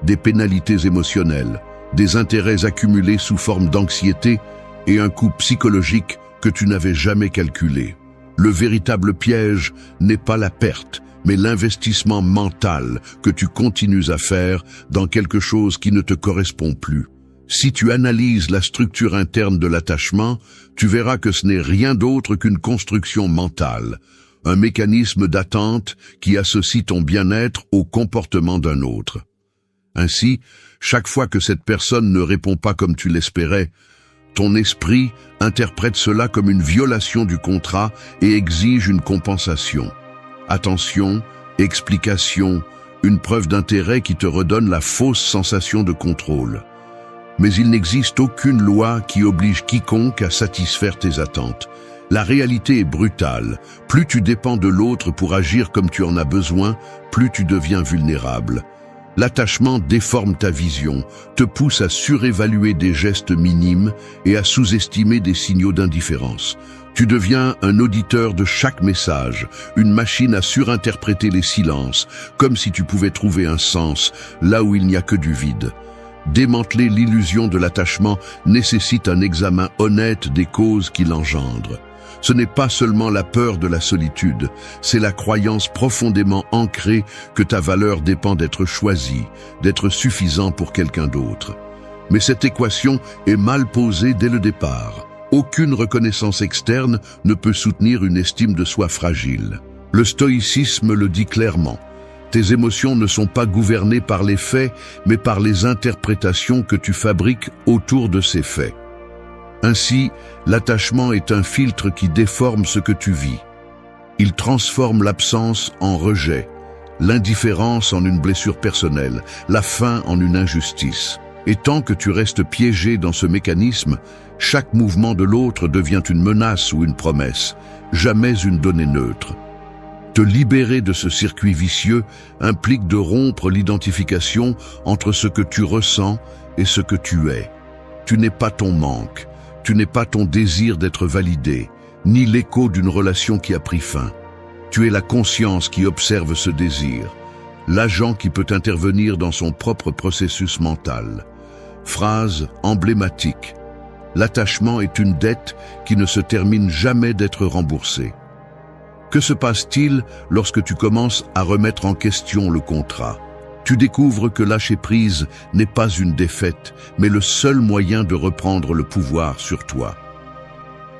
des pénalités émotionnelles, des intérêts accumulés sous forme d'anxiété et un coût psychologique que tu n'avais jamais calculé. Le véritable piège n'est pas la perte, mais l'investissement mental que tu continues à faire dans quelque chose qui ne te correspond plus. Si tu analyses la structure interne de l'attachement, tu verras que ce n'est rien d'autre qu'une construction mentale, un mécanisme d'attente qui associe ton bien-être au comportement d'un autre. Ainsi, chaque fois que cette personne ne répond pas comme tu l'espérais, Ton esprit interprète cela comme une violation du contrat et exige une compensation. Attention, explication, une preuve d'intérêt qui te redonne la fausse sensation de contrôle. Mais il n'existe aucune loi qui oblige quiconque à satisfaire tes attentes. La réalité est brutale. Plus tu dépends de l'autre pour agir comme tu en as besoin, plus tu deviens vulnérable. L'attachement déforme ta vision, te pousse à surévaluer des gestes minimes et à sous-estimer des signaux d'indifférence. Tu deviens un auditeur de chaque message, une machine à surinterpréter les silences, comme si tu pouvais trouver un sens là où il n'y a que du vide. Démanteler l'illusion de l'attachement nécessite un examen honnête des causes qui l'engendrent. Ce n'est pas seulement la peur de la solitude, c'est la croyance profondément ancrée que ta valeur dépend d'être choisi, d'être suffisant pour quelqu'un d'autre. Mais cette équation est mal posée dès le départ. Aucune reconnaissance externe ne peut soutenir une estime de soi fragile. Le stoïcisme le dit clairement. Tes émotions ne sont pas gouvernées par les faits, mais par les interprétations que tu fabriques autour de ces faits. Ainsi, l'attachement est un filtre qui déforme ce que tu vis. Il transforme l'absence en rejet, l'indifférence en une blessure personnelle, la faim en une injustice. Et tant que tu restes piégé dans ce mécanisme, chaque mouvement de l'autre devient une menace ou une promesse, jamais une donnée neutre. Te libérer de ce circuit vicieux implique de rompre l'identification entre ce que tu ressens et ce que tu es. Tu n'es pas ton manque, tu n'es pas ton désir d'être validé, ni l'écho d'une relation qui a pris fin. Tu es la conscience qui observe ce désir, l'agent qui peut intervenir dans son propre processus mental. Phrase emblématique. L'attachement est une dette qui ne se termine jamais d'être remboursée. Que se passe-t-il lorsque tu commences à remettre en question le contrat? Tu découvres que lâcher prise n'est pas une défaite, mais le seul moyen de reprendre le pouvoir sur toi.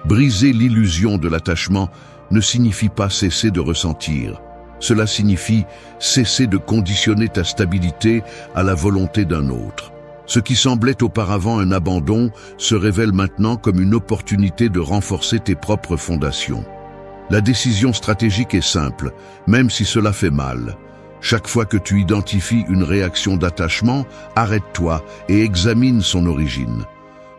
Briser l'illusion de l'attachement ne signifie pas cesser de ressentir. Cela signifie cesser de conditionner ta stabilité à la volonté d'un autre. Ce qui semblait auparavant un abandon se révèle maintenant comme une opportunité de renforcer tes propres fondations. La décision stratégique est simple, même si cela fait mal. Chaque fois que tu identifies une réaction d'attachement, arrête-toi et examine son origine.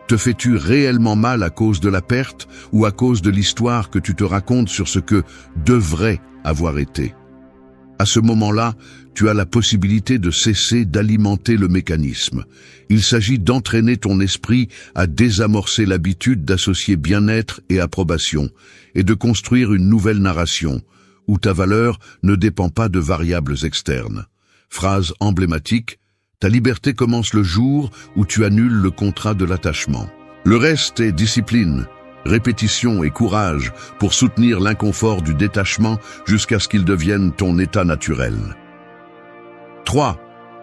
Te fais-tu réellement mal à cause de la perte ou à cause de l'histoire que tu te racontes sur ce que devrait avoir été? À ce moment-là, tu as la possibilité de cesser d'alimenter le mécanisme. Il s'agit d'entraîner ton esprit à désamorcer l'habitude d'associer bien-être et approbation, et de construire une nouvelle narration, où ta valeur ne dépend pas de variables externes. Phrase emblématique, ta liberté commence le jour où tu annules le contrat de l'attachement. Le reste est discipline, répétition et courage pour soutenir l'inconfort du détachement jusqu'à ce qu'il devienne ton état naturel. 3.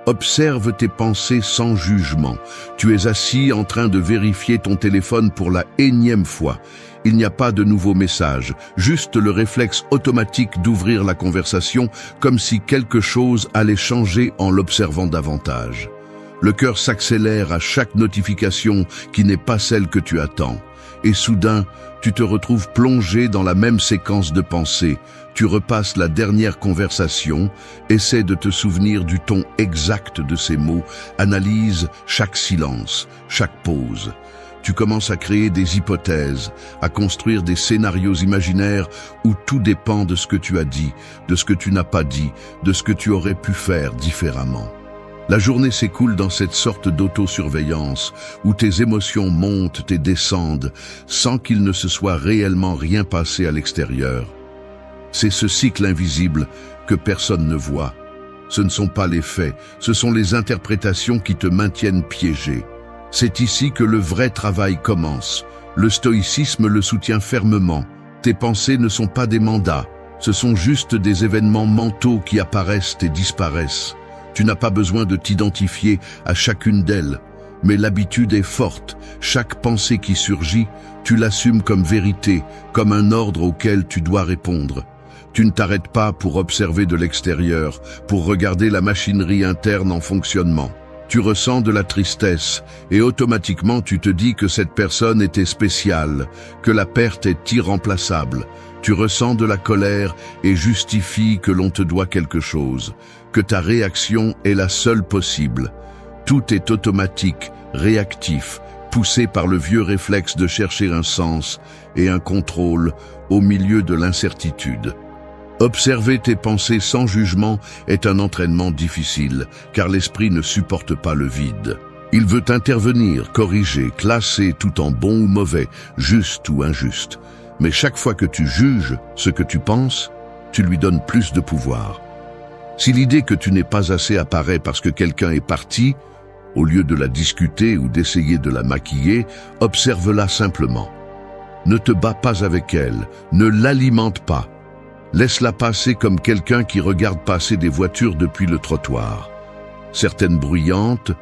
Observe tes pensées sans jugement. Tu es assis en train de vérifier ton téléphone pour la énième fois. Il n'y a pas de nouveau message, juste le réflexe automatique d'ouvrir la conversation comme si quelque chose allait changer en l'observant davantage. Le cœur s'accélère à chaque notification qui n'est pas celle que tu attends. Et soudain, tu te retrouves plongé dans la même séquence de pensées. Tu repasses la dernière conversation, essaie de te souvenir du ton exact de ces mots, analyse chaque silence, chaque pause. Tu commences à créer des hypothèses, à construire des scénarios imaginaires où tout dépend de ce que tu as dit, de ce que tu n'as pas dit, de ce que tu aurais pu faire différemment. La journée s'écoule dans cette sorte d'autosurveillance où tes émotions montent et descendent sans qu'il ne se soit réellement rien passé à l'extérieur. C'est ce cycle invisible que personne ne voit. Ce ne sont pas les faits, ce sont les interprétations qui te maintiennent piégé. C'est ici que le vrai travail commence. Le stoïcisme le soutient fermement. Tes pensées ne sont pas des mandats, ce sont juste des événements mentaux qui apparaissent et disparaissent. Tu n'as pas besoin de t'identifier à chacune d'elles, mais l'habitude est forte. Chaque pensée qui surgit, tu l'assumes comme vérité, comme un ordre auquel tu dois répondre. Tu ne t'arrêtes pas pour observer de l'extérieur, pour regarder la machinerie interne en fonctionnement. Tu ressens de la tristesse et automatiquement tu te dis que cette personne était spéciale, que la perte est irremplaçable. Tu ressens de la colère et justifies que l'on te doit quelque chose, que ta réaction est la seule possible. Tout est automatique, réactif, poussé par le vieux réflexe de chercher un sens et un contrôle au milieu de l'incertitude. Observer tes pensées sans jugement est un entraînement difficile, car l'esprit ne supporte pas le vide. Il veut intervenir, corriger, classer tout en bon ou mauvais, juste ou injuste. Mais chaque fois que tu juges ce que tu penses, tu lui donnes plus de pouvoir. Si l'idée que tu n'es pas assez apparaît parce que quelqu'un est parti, au lieu de la discuter ou d'essayer de la maquiller, observe-la simplement. Ne te bats pas avec elle, ne l'alimente pas. Laisse-la passer comme quelqu'un qui regarde passer des voitures depuis le trottoir. Certaines bruyantes,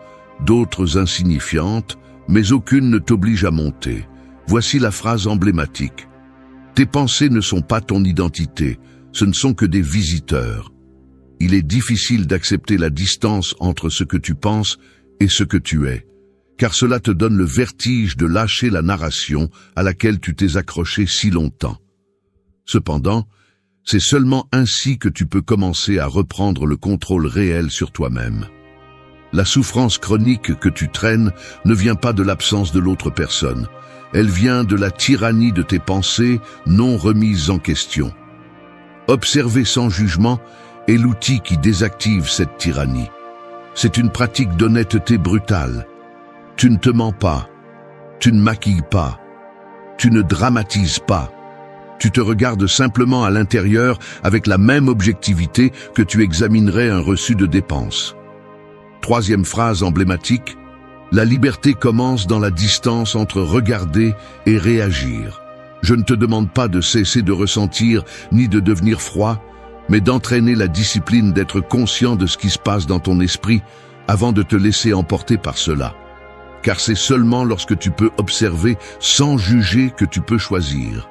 d'autres insignifiantes, mais aucune ne t'oblige à monter. Voici la phrase emblématique. Tes pensées ne sont pas ton identité, ce ne sont que des visiteurs. Il est difficile d'accepter la distance entre ce que tu penses et ce que tu es, car cela te donne le vertige de lâcher la narration à laquelle tu t'es accroché si longtemps. Cependant, c'est seulement ainsi que tu peux commencer à reprendre le contrôle réel sur toi-même. La souffrance chronique que tu traînes ne vient pas de l'absence de l'autre personne. Elle vient de la tyrannie de tes pensées non remises en question. Observer sans jugement est l'outil qui désactive cette tyrannie. C'est une pratique d'honnêteté brutale. Tu ne te mens pas, tu ne maquilles pas, tu ne dramatises pas. Tu te regardes simplement à l'intérieur avec la même objectivité que tu examinerais un reçu de dépenses. Troisième phrase emblématique, la liberté commence dans la distance entre regarder et réagir. Je ne te demande pas de cesser de ressentir ni de devenir froid, mais d'entraîner la discipline d'être conscient de ce qui se passe dans ton esprit avant de te laisser emporter par cela. Car c'est seulement lorsque tu peux observer sans juger que tu peux choisir.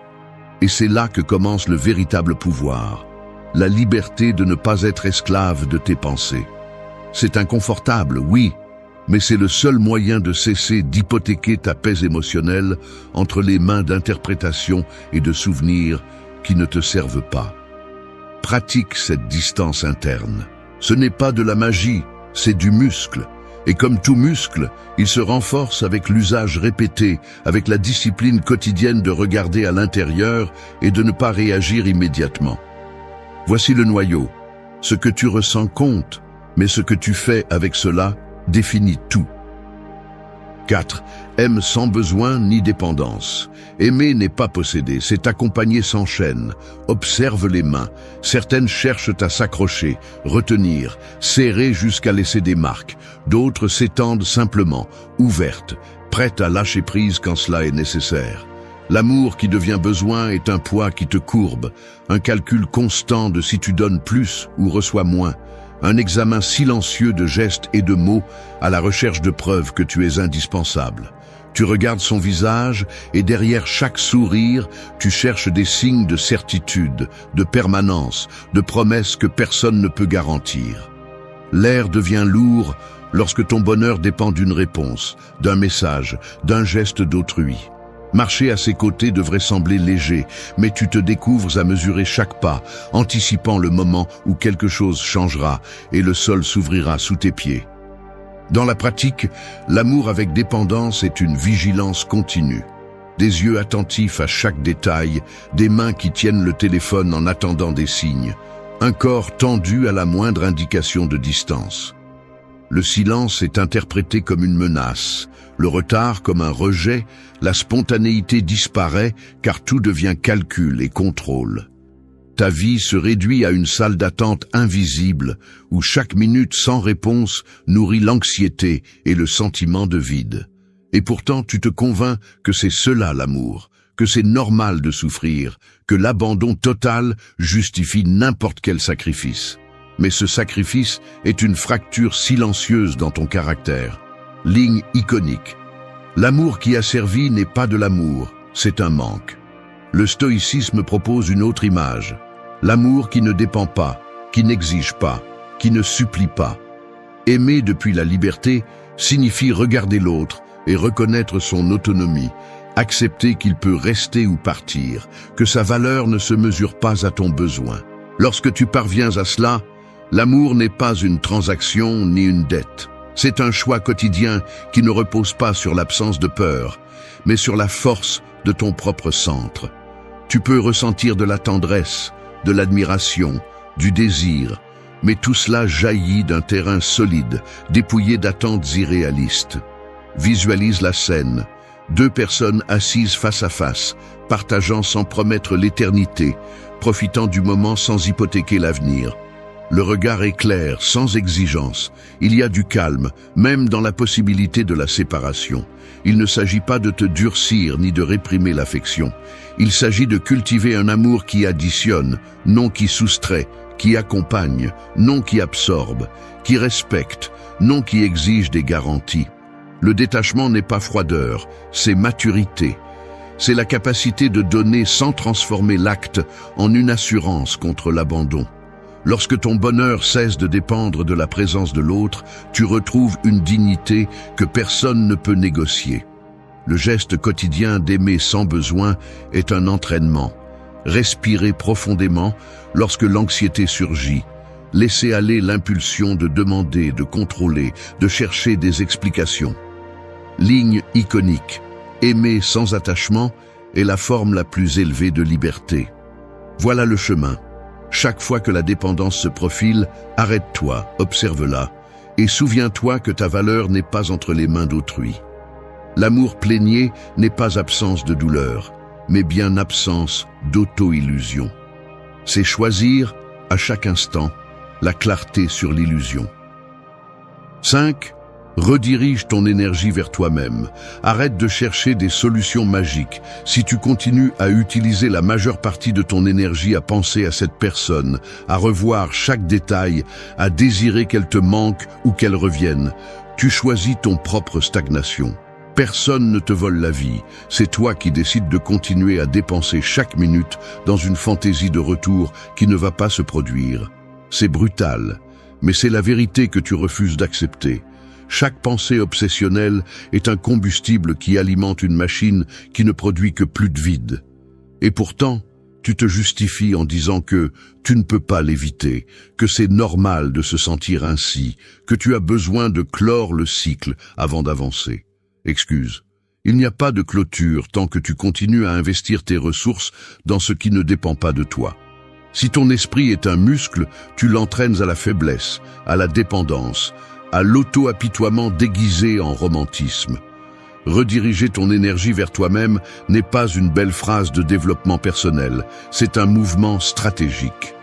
Et c'est là que commence le véritable pouvoir, la liberté de ne pas être esclave de tes pensées. C'est inconfortable, oui, mais c'est le seul moyen de cesser d'hypothéquer ta paix émotionnelle entre les mains d'interprétations et de souvenirs qui ne te servent pas. Pratique cette distance interne. Ce n'est pas de la magie, c'est du muscle. Et comme tout muscle, il se renforce avec l'usage répété, avec la discipline quotidienne de regarder à l'intérieur et de ne pas réagir immédiatement. Voici le noyau. Ce que tu ressens compte, mais ce que tu fais avec cela définit tout. 4. Aime sans besoin ni dépendance. Aimer n'est pas posséder, c'est accompagner sans chaîne. Observe les mains. Certaines cherchent à s'accrocher, retenir, serrer jusqu'à laisser des marques. D'autres s'étendent simplement, ouvertes, prêtes à lâcher prise quand cela est nécessaire. L'amour qui devient besoin est un poids qui te courbe, un calcul constant de si tu donnes plus ou reçois moins. Un examen silencieux de gestes et de mots à la recherche de preuves que tu es indispensable. Tu regardes son visage et derrière chaque sourire, tu cherches des signes de certitude, de permanence, de promesses que personne ne peut garantir. L'air devient lourd lorsque ton bonheur dépend d'une réponse, d'un message, d'un geste d'autrui. Marcher à ses côtés devrait sembler léger, mais tu te découvres à mesurer chaque pas, anticipant le moment où quelque chose changera et le sol s'ouvrira sous tes pieds. Dans la pratique, l'amour avec dépendance est une vigilance continue. Des yeux attentifs à chaque détail, des mains qui tiennent le téléphone en attendant des signes, un corps tendu à la moindre indication de distance. Le silence est interprété comme une menace, le retard comme un rejet, la spontanéité disparaît car tout devient calcul et contrôle. Ta vie se réduit à une salle d'attente invisible où chaque minute sans réponse nourrit l'anxiété et le sentiment de vide. Et pourtant tu te convaincs que c'est cela l'amour, que c'est normal de souffrir, que l'abandon total justifie n'importe quel sacrifice. Mais ce sacrifice est une fracture silencieuse dans ton caractère. Ligne iconique. L'amour qui a servi n'est pas de l'amour, c'est un manque. Le stoïcisme propose une autre image. L'amour qui ne dépend pas, qui n'exige pas, qui ne supplie pas. Aimer depuis la liberté signifie regarder l'autre et reconnaître son autonomie, accepter qu'il peut rester ou partir, que sa valeur ne se mesure pas à ton besoin. Lorsque tu parviens à cela, l'amour n'est pas une transaction ni une dette. C'est un choix quotidien qui ne repose pas sur l'absence de peur, mais sur la force de ton propre centre. Tu peux ressentir de la tendresse, de l'admiration, du désir, mais tout cela jaillit d'un terrain solide, dépouillé d'attentes irréalistes. Visualise la scène, 2 personnes assises face à face, partageant sans promettre l'éternité, profitant du moment sans hypothéquer l'avenir. Le regard est clair, sans exigence. Il y a du calme, même dans la possibilité de la séparation. Il ne s'agit pas de te durcir ni de réprimer l'affection. Il s'agit de cultiver un amour qui additionne, non qui soustrait, qui accompagne, non qui absorbe, qui respecte, non qui exige des garanties. Le détachement n'est pas froideur, c'est maturité. C'est la capacité de donner sans transformer l'acte en une assurance contre l'abandon. Lorsque ton bonheur cesse de dépendre de la présence de l'autre, tu retrouves une dignité que personne ne peut négocier. Le geste quotidien d'aimer sans besoin est un entraînement. Respirez profondément lorsque l'anxiété surgit. Laissez aller l'impulsion de demander, de contrôler, de chercher des explications. Ligne iconique. Aimer sans attachement est la forme la plus élevée de liberté. Voilà le chemin. Chaque fois que la dépendance se profile, arrête-toi, observe-la, et souviens-toi que ta valeur n'est pas entre les mains d'autrui. L'amour plénier n'est pas absence de douleur, mais bien absence d'auto-illusion. C'est choisir, à chaque instant, la clarté sur l'illusion. 5. Redirige ton énergie vers toi-même. Arrête de chercher des solutions magiques. Si tu continues à utiliser la majeure partie de ton énergie à penser à cette personne, à revoir chaque détail, à désirer qu'elle te manque ou qu'elle revienne, tu choisis ton propre stagnation. Personne ne te vole la vie. C'est toi qui décides de continuer à dépenser chaque minute dans une fantaisie de retour qui ne va pas se produire. C'est brutal, mais c'est la vérité que tu refuses d'accepter. Chaque pensée obsessionnelle est un combustible qui alimente une machine qui ne produit que plus de vide. Et pourtant, tu te justifies en disant que tu ne peux pas l'éviter, que c'est normal de se sentir ainsi, que tu as besoin de clore le cycle avant d'avancer. Excuse, il n'y a pas de clôture tant que tu continues à investir tes ressources dans ce qui ne dépend pas de toi. Si ton esprit est un muscle, tu l'entraînes à la faiblesse, à la dépendance, à l'auto-apitoiement déguisé en romantisme. Rediriger ton énergie vers toi-même n'est pas une belle phrase de développement personnel, c'est un mouvement stratégique.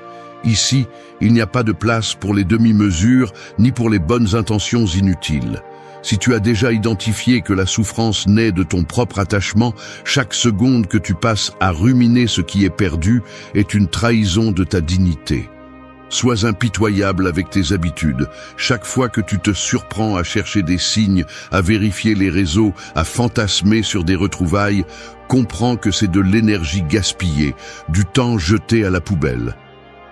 Ici, il n'y a pas de place pour les demi-mesures ni pour les bonnes intentions inutiles. Si tu as déjà identifié que la souffrance naît de ton propre attachement, chaque seconde que tu passes à ruminer ce qui est perdu est une trahison de ta dignité. Sois impitoyable avec tes habitudes. Chaque fois que tu te surprends à chercher des signes, à vérifier les réseaux, à fantasmer sur des retrouvailles, comprends que c'est de l'énergie gaspillée, du temps jeté à la poubelle.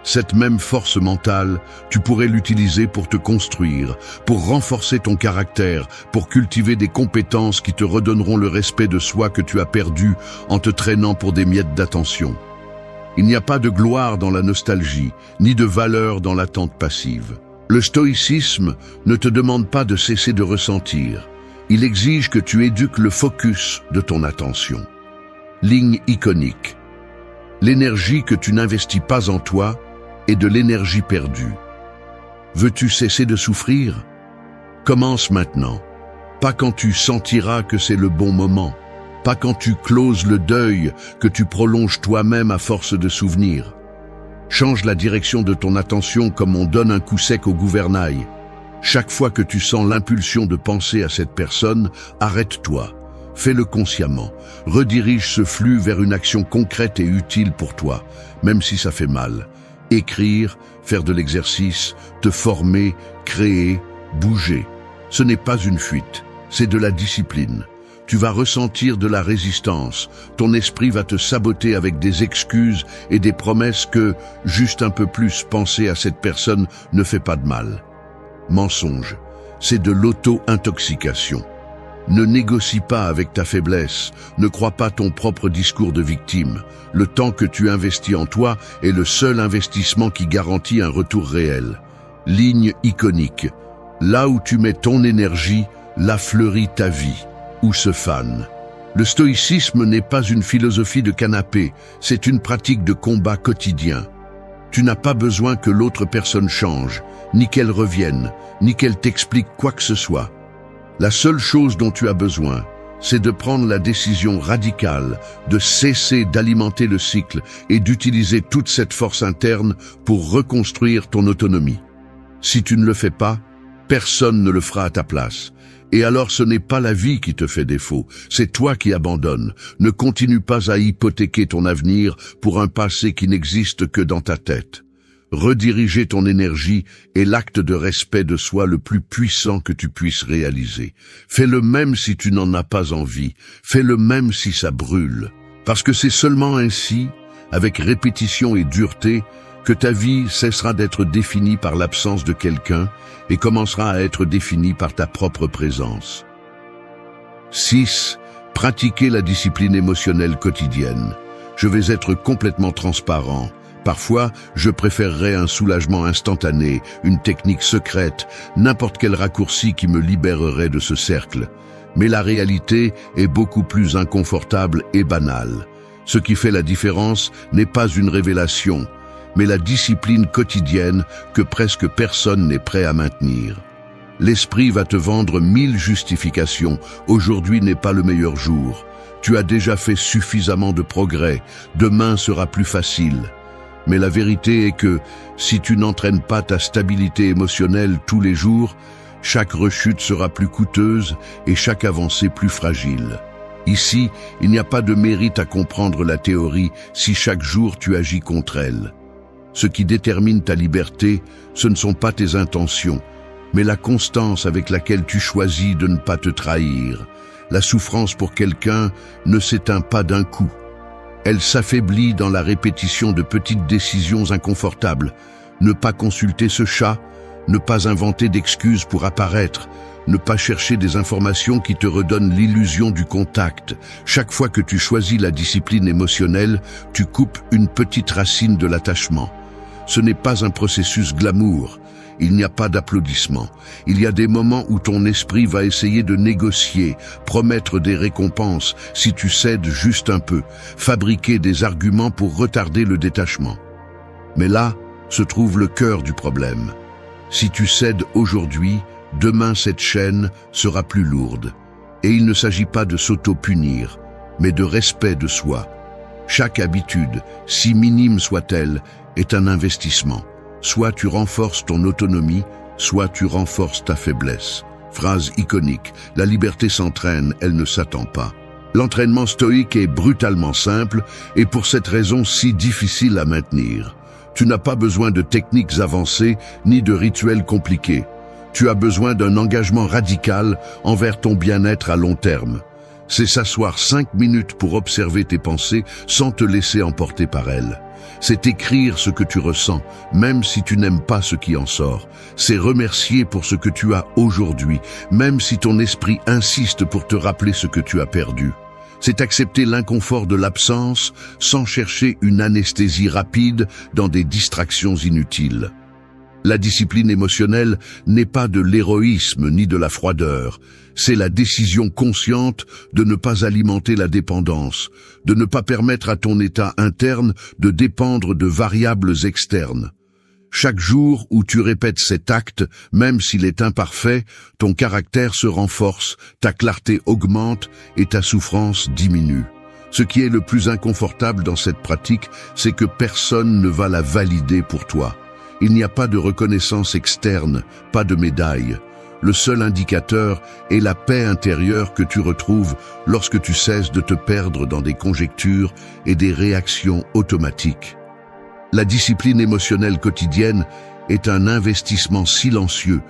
Cette même force mentale, tu pourrais l'utiliser pour te construire, pour renforcer ton caractère, pour cultiver des compétences qui te redonneront le respect de soi que tu as perdu en te traînant pour des miettes d'attention. Il n'y a pas de gloire dans la nostalgie, ni de valeur dans l'attente passive. Le stoïcisme ne te demande pas de cesser de ressentir. Il exige que tu éduques le focus de ton attention. Ligne iconique. L'énergie que tu n'investis pas en toi est de l'énergie perdue. Veux-tu cesser de souffrir? Commence maintenant. Pas quand tu sentiras que c'est le bon moment. Pas quand tu closes le deuil que tu prolonges toi-même à force de souvenirs. Change la direction de ton attention comme on donne un coup sec au gouvernail. Chaque fois que tu sens l'impulsion de penser à cette personne, arrête-toi. Fais-le consciemment. Redirige ce flux vers une action concrète et utile pour toi, même si ça fait mal. Écrire, faire de l'exercice, te former, créer, bouger. Ce n'est pas une fuite, c'est de la discipline. Tu vas ressentir de la résistance, ton esprit va te saboter avec des excuses et des promesses que, juste un peu plus penser à cette personne ne fait pas de mal. Mensonge. C'est de l'auto-intoxication. Ne négocie pas avec ta faiblesse, ne crois pas ton propre discours de victime. Le temps que tu investis en toi est le seul investissement qui garantit un retour réel. Ligne iconique. Là où tu mets ton énergie, là fleurit ta vie. Ou se fane. Le stoïcisme n'est pas une philosophie de canapé, c'est une pratique de combat quotidien. Tu n'as pas besoin que l'autre personne change, ni qu'elle revienne, ni qu'elle t'explique quoi que ce soit. La seule chose dont tu as besoin, c'est de prendre la décision radicale de cesser d'alimenter le cycle et d'utiliser toute cette force interne pour reconstruire ton autonomie. Si tu ne le fais pas, personne ne le fera à ta place. Et alors ce n'est pas la vie qui te fait défaut, c'est toi qui abandonnes. Ne continue pas à hypothéquer ton avenir pour un passé qui n'existe que dans ta tête. Rediriger ton énergie est l'acte de respect de soi le plus puissant que tu puisses réaliser. Fais-le même si tu n'en as pas envie, fais-le même si ça brûle. Parce que c'est seulement ainsi, avec répétition et dureté, que ta vie cessera d'être définie par l'absence de quelqu'un et commencera à être définie par ta propre présence. 6. Pratiquer la discipline émotionnelle quotidienne. Je vais être complètement transparent. Parfois, je préférerais un soulagement instantané, une technique secrète, n'importe quel raccourci qui me libérerait de ce cercle. Mais la réalité est beaucoup plus inconfortable et banale. Ce qui fait la différence n'est pas une révélation, mais la discipline quotidienne que presque personne n'est prêt à maintenir. L'esprit va te vendre 1000 justifications. Aujourd'hui n'est pas le meilleur jour. Tu as déjà fait suffisamment de progrès. Demain sera plus facile. Mais la vérité est que, si tu n'entraînes pas ta stabilité émotionnelle tous les jours, chaque rechute sera plus coûteuse et chaque avancée plus fragile. Ici, il n'y a pas de mérite à comprendre la théorie si chaque jour tu agis contre elle. Ce qui détermine ta liberté, ce ne sont pas tes intentions, mais la constance avec laquelle tu choisis de ne pas te trahir. La souffrance pour quelqu'un ne s'éteint pas d'un coup. Elle s'affaiblit dans la répétition de petites décisions inconfortables. Ne pas consulter ce chat, ne pas inventer d'excuses pour apparaître, ne pas chercher des informations qui te redonnent l'illusion du contact. Chaque fois que tu choisis la discipline émotionnelle, tu coupes une petite racine de l'attachement. Ce n'est pas un processus glamour. Il n'y a pas d'applaudissements. Il y a des moments où ton esprit va essayer de négocier, promettre des récompenses si tu cèdes juste un peu, fabriquer des arguments pour retarder le détachement. Mais là se trouve le cœur du problème. Si tu cèdes aujourd'hui, demain cette chaîne sera plus lourde. Et il ne s'agit pas de s'auto-punir, mais de respect de soi. Chaque habitude, si minime soit-elle, est un investissement. Soit tu renforces ton autonomie, soit tu renforces ta faiblesse. Phrase iconique, la liberté s'entraîne, elle ne s'attend pas. L'entraînement stoïque est brutalement simple et pour cette raison si difficile à maintenir. Tu n'as pas besoin de techniques avancées ni de rituels compliqués. Tu as besoin d'un engagement radical envers ton bien-être à long terme. C'est s'asseoir 5 minutes pour observer tes pensées sans te laisser emporter par elles. C'est écrire ce que tu ressens, même si tu n'aimes pas ce qui en sort. C'est remercier pour ce que tu as aujourd'hui, même si ton esprit insiste pour te rappeler ce que tu as perdu. C'est accepter l'inconfort de l'absence sans chercher une anesthésie rapide dans des distractions inutiles. La discipline émotionnelle n'est pas de l'héroïsme ni de la froideur. C'est la décision consciente de ne pas alimenter la dépendance, de ne pas permettre à ton état interne de dépendre de variables externes. Chaque jour où tu répètes cet acte, même s'il est imparfait, ton caractère se renforce, ta clarté augmente et ta souffrance diminue. Ce qui est le plus inconfortable dans cette pratique, c'est que personne ne va la valider pour toi. Il n'y a pas de reconnaissance externe, pas de médaille. Le seul indicateur est la paix intérieure que tu retrouves lorsque tu cesses de te perdre dans des conjectures et des réactions automatiques. La discipline émotionnelle quotidienne est un investissement silencieux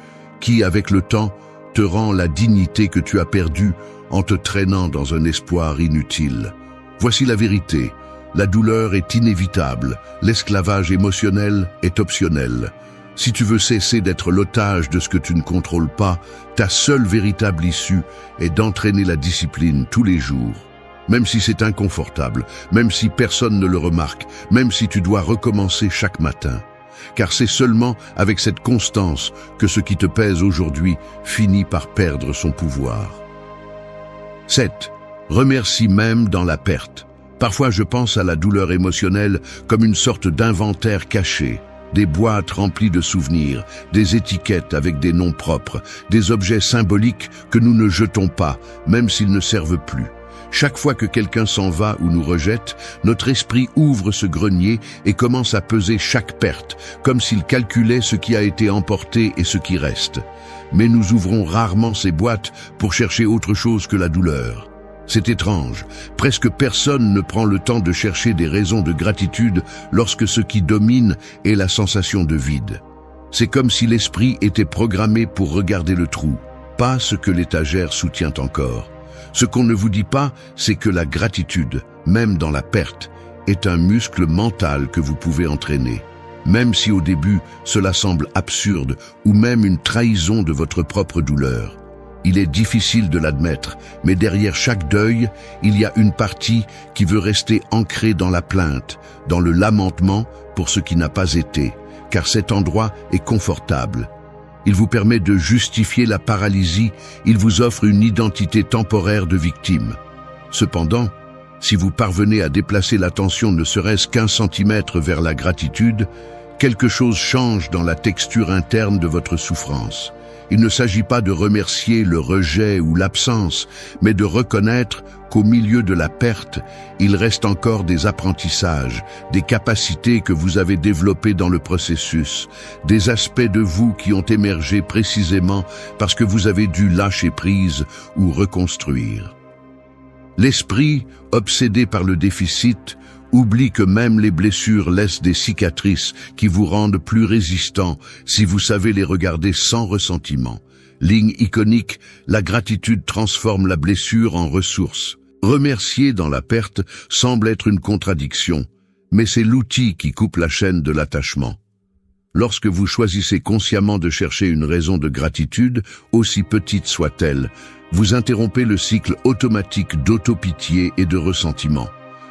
qui, avec le temps, te rend la dignité que tu as perdue en te traînant dans un espoir inutile. Voici la vérité. La douleur est inévitable, l'esclavage émotionnel est optionnel. Si tu veux cesser d'être l'otage de ce que tu ne contrôles pas, ta seule véritable issue est d'entraîner la discipline tous les jours. Même si c'est inconfortable, même si personne ne le remarque, même si tu dois recommencer chaque matin. Car c'est seulement avec cette constance que ce qui te pèse aujourd'hui finit par perdre son pouvoir. 7. Remercie même dans la perte. Parfois je pense à la douleur émotionnelle comme une sorte d'inventaire caché. Des boîtes remplies de souvenirs, des étiquettes avec des noms propres, des objets symboliques que nous ne jetons pas, même s'ils ne servent plus. Chaque fois que quelqu'un s'en va ou nous rejette, notre esprit ouvre ce grenier et commence à peser chaque perte, comme s'il calculait ce qui a été emporté et ce qui reste. Mais nous ouvrons rarement ces boîtes pour chercher autre chose que la douleur. C'est étrange, presque personne ne prend le temps de chercher des raisons de gratitude lorsque ce qui domine est la sensation de vide. C'est comme si l'esprit était programmé pour regarder le trou, pas ce que l'étagère soutient encore. Ce qu'on ne vous dit pas, c'est que la gratitude, même dans la perte, est un muscle mental que vous pouvez entraîner. Même si au début, cela semble absurde ou même une trahison de votre propre douleur. Il est difficile de l'admettre, mais derrière chaque deuil, il y a une partie qui veut rester ancrée dans la plainte, dans le lamentement pour ce qui n'a pas été, car cet endroit est confortable. Il vous permet de justifier la paralysie, il vous offre une identité temporaire de victime. Cependant, si vous parvenez à déplacer l'attention ne serait-ce qu'1 centimètre vers la gratitude, quelque chose change dans la texture interne de votre souffrance. Il ne s'agit pas de remercier le rejet ou l'absence, mais de reconnaître qu'au milieu de la perte, il reste encore des apprentissages, des capacités que vous avez développées dans le processus, des aspects de vous qui ont émergé précisément parce que vous avez dû lâcher prise ou reconstruire. L'esprit, obsédé par le déficit, oublie que même les blessures laissent des cicatrices qui vous rendent plus résistants si vous savez les regarder sans ressentiment. Ligne iconique, la gratitude transforme la blessure en ressource. Remercier dans la perte semble être une contradiction, mais c'est l'outil qui coupe la chaîne de l'attachement. Lorsque vous choisissez consciemment de chercher une raison de gratitude, aussi petite soit-elle, vous interrompez le cycle automatique d'autopitié et de ressentiment.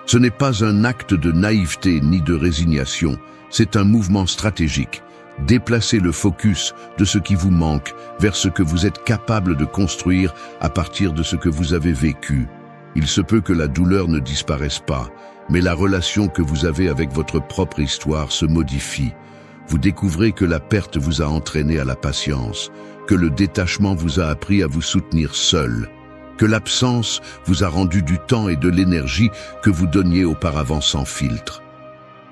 Ce n'est pas un acte de naïveté ni de résignation, c'est un mouvement stratégique. Déplacez le focus de ce qui vous manque vers ce que vous êtes capable de construire à partir de ce que vous avez vécu. Il se peut que la douleur ne disparaisse pas, mais la relation que vous avez avec votre propre histoire se modifie. Vous découvrez que la perte vous a entraîné à la patience, que le détachement vous a appris à vous soutenir seul, que l'absence vous a rendu du temps et de l'énergie que vous donniez auparavant sans filtre.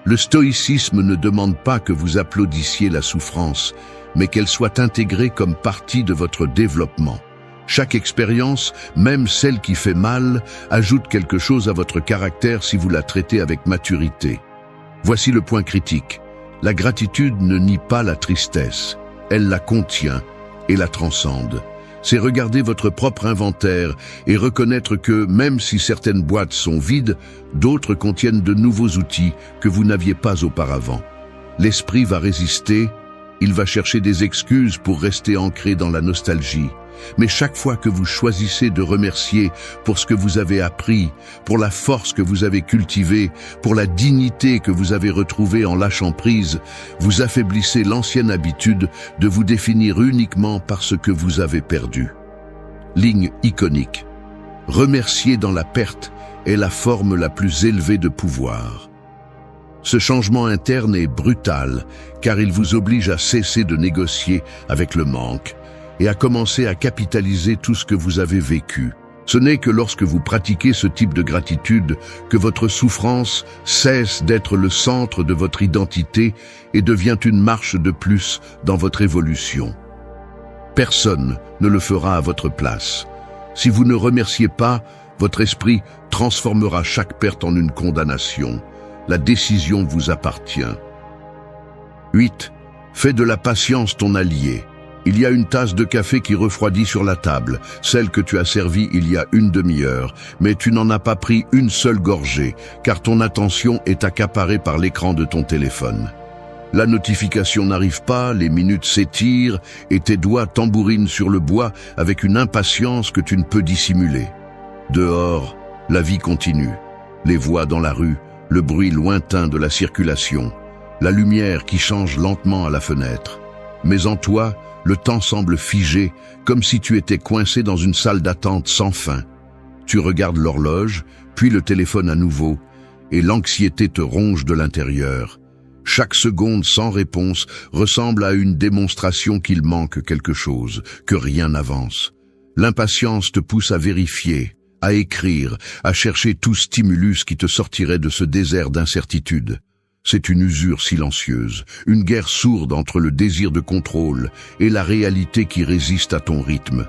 Le stoïcisme ne demande pas que vous applaudissiez la souffrance, mais qu'elle soit intégrée comme partie de votre développement. Chaque expérience, même celle qui fait mal, ajoute quelque chose à votre caractère si vous la traitez avec maturité. Voici le point critique. La gratitude ne nie pas la tristesse, elle la contient et la transcende. C'est regarder votre propre inventaire et reconnaître que, même si certaines boîtes sont vides, d'autres contiennent de nouveaux outils que vous n'aviez pas auparavant. L'esprit va résister, il va chercher des excuses pour rester ancré dans la nostalgie. Mais chaque fois que vous choisissez de remercier pour ce que vous avez appris, pour la force que vous avez cultivée, pour la dignité que vous avez retrouvée en lâchant prise, vous affaiblissez l'ancienne habitude de vous définir uniquement par ce que vous avez perdu. Ligne iconique. Remercier dans la perte est la forme la plus élevée de pouvoir. Ce changement interne est brutal, car il vous oblige à cesser de négocier avec le manque, et à commencer à capitaliser tout ce que vous avez vécu. Ce n'est que lorsque vous pratiquez ce type de gratitude que votre souffrance cesse d'être le centre de votre identité et devient une marche de plus dans votre évolution. Personne ne le fera à votre place. Si vous ne remerciez pas, votre esprit transformera chaque perte en une condamnation. La décision vous appartient. 8. Fais de la patience ton allié. Il y a une tasse de café qui refroidit sur la table, celle que tu as servie il y a une demi-heure, mais tu n'en as pas pris une seule gorgée, car ton attention est accaparée par l'écran de ton téléphone. La notification n'arrive pas, les minutes s'étirent et tes doigts tambourinent sur le bois avec une impatience que tu ne peux dissimuler. Dehors, la vie continue. Les voix dans la rue, le bruit lointain de la circulation, la lumière qui change lentement à la fenêtre. Mais en toi, le temps semble figé, comme si tu étais coincé dans une salle d'attente sans fin. Tu regardes l'horloge, puis le téléphone à nouveau, et l'anxiété te ronge de l'intérieur. Chaque seconde sans réponse ressemble à une démonstration qu'il manque quelque chose, que rien n'avance. L'impatience te pousse à vérifier, à écrire, à chercher tout stimulus qui te sortirait de ce désert d'incertitude. C'est une usure silencieuse, une guerre sourde entre le désir de contrôle et la réalité qui résiste à ton rythme.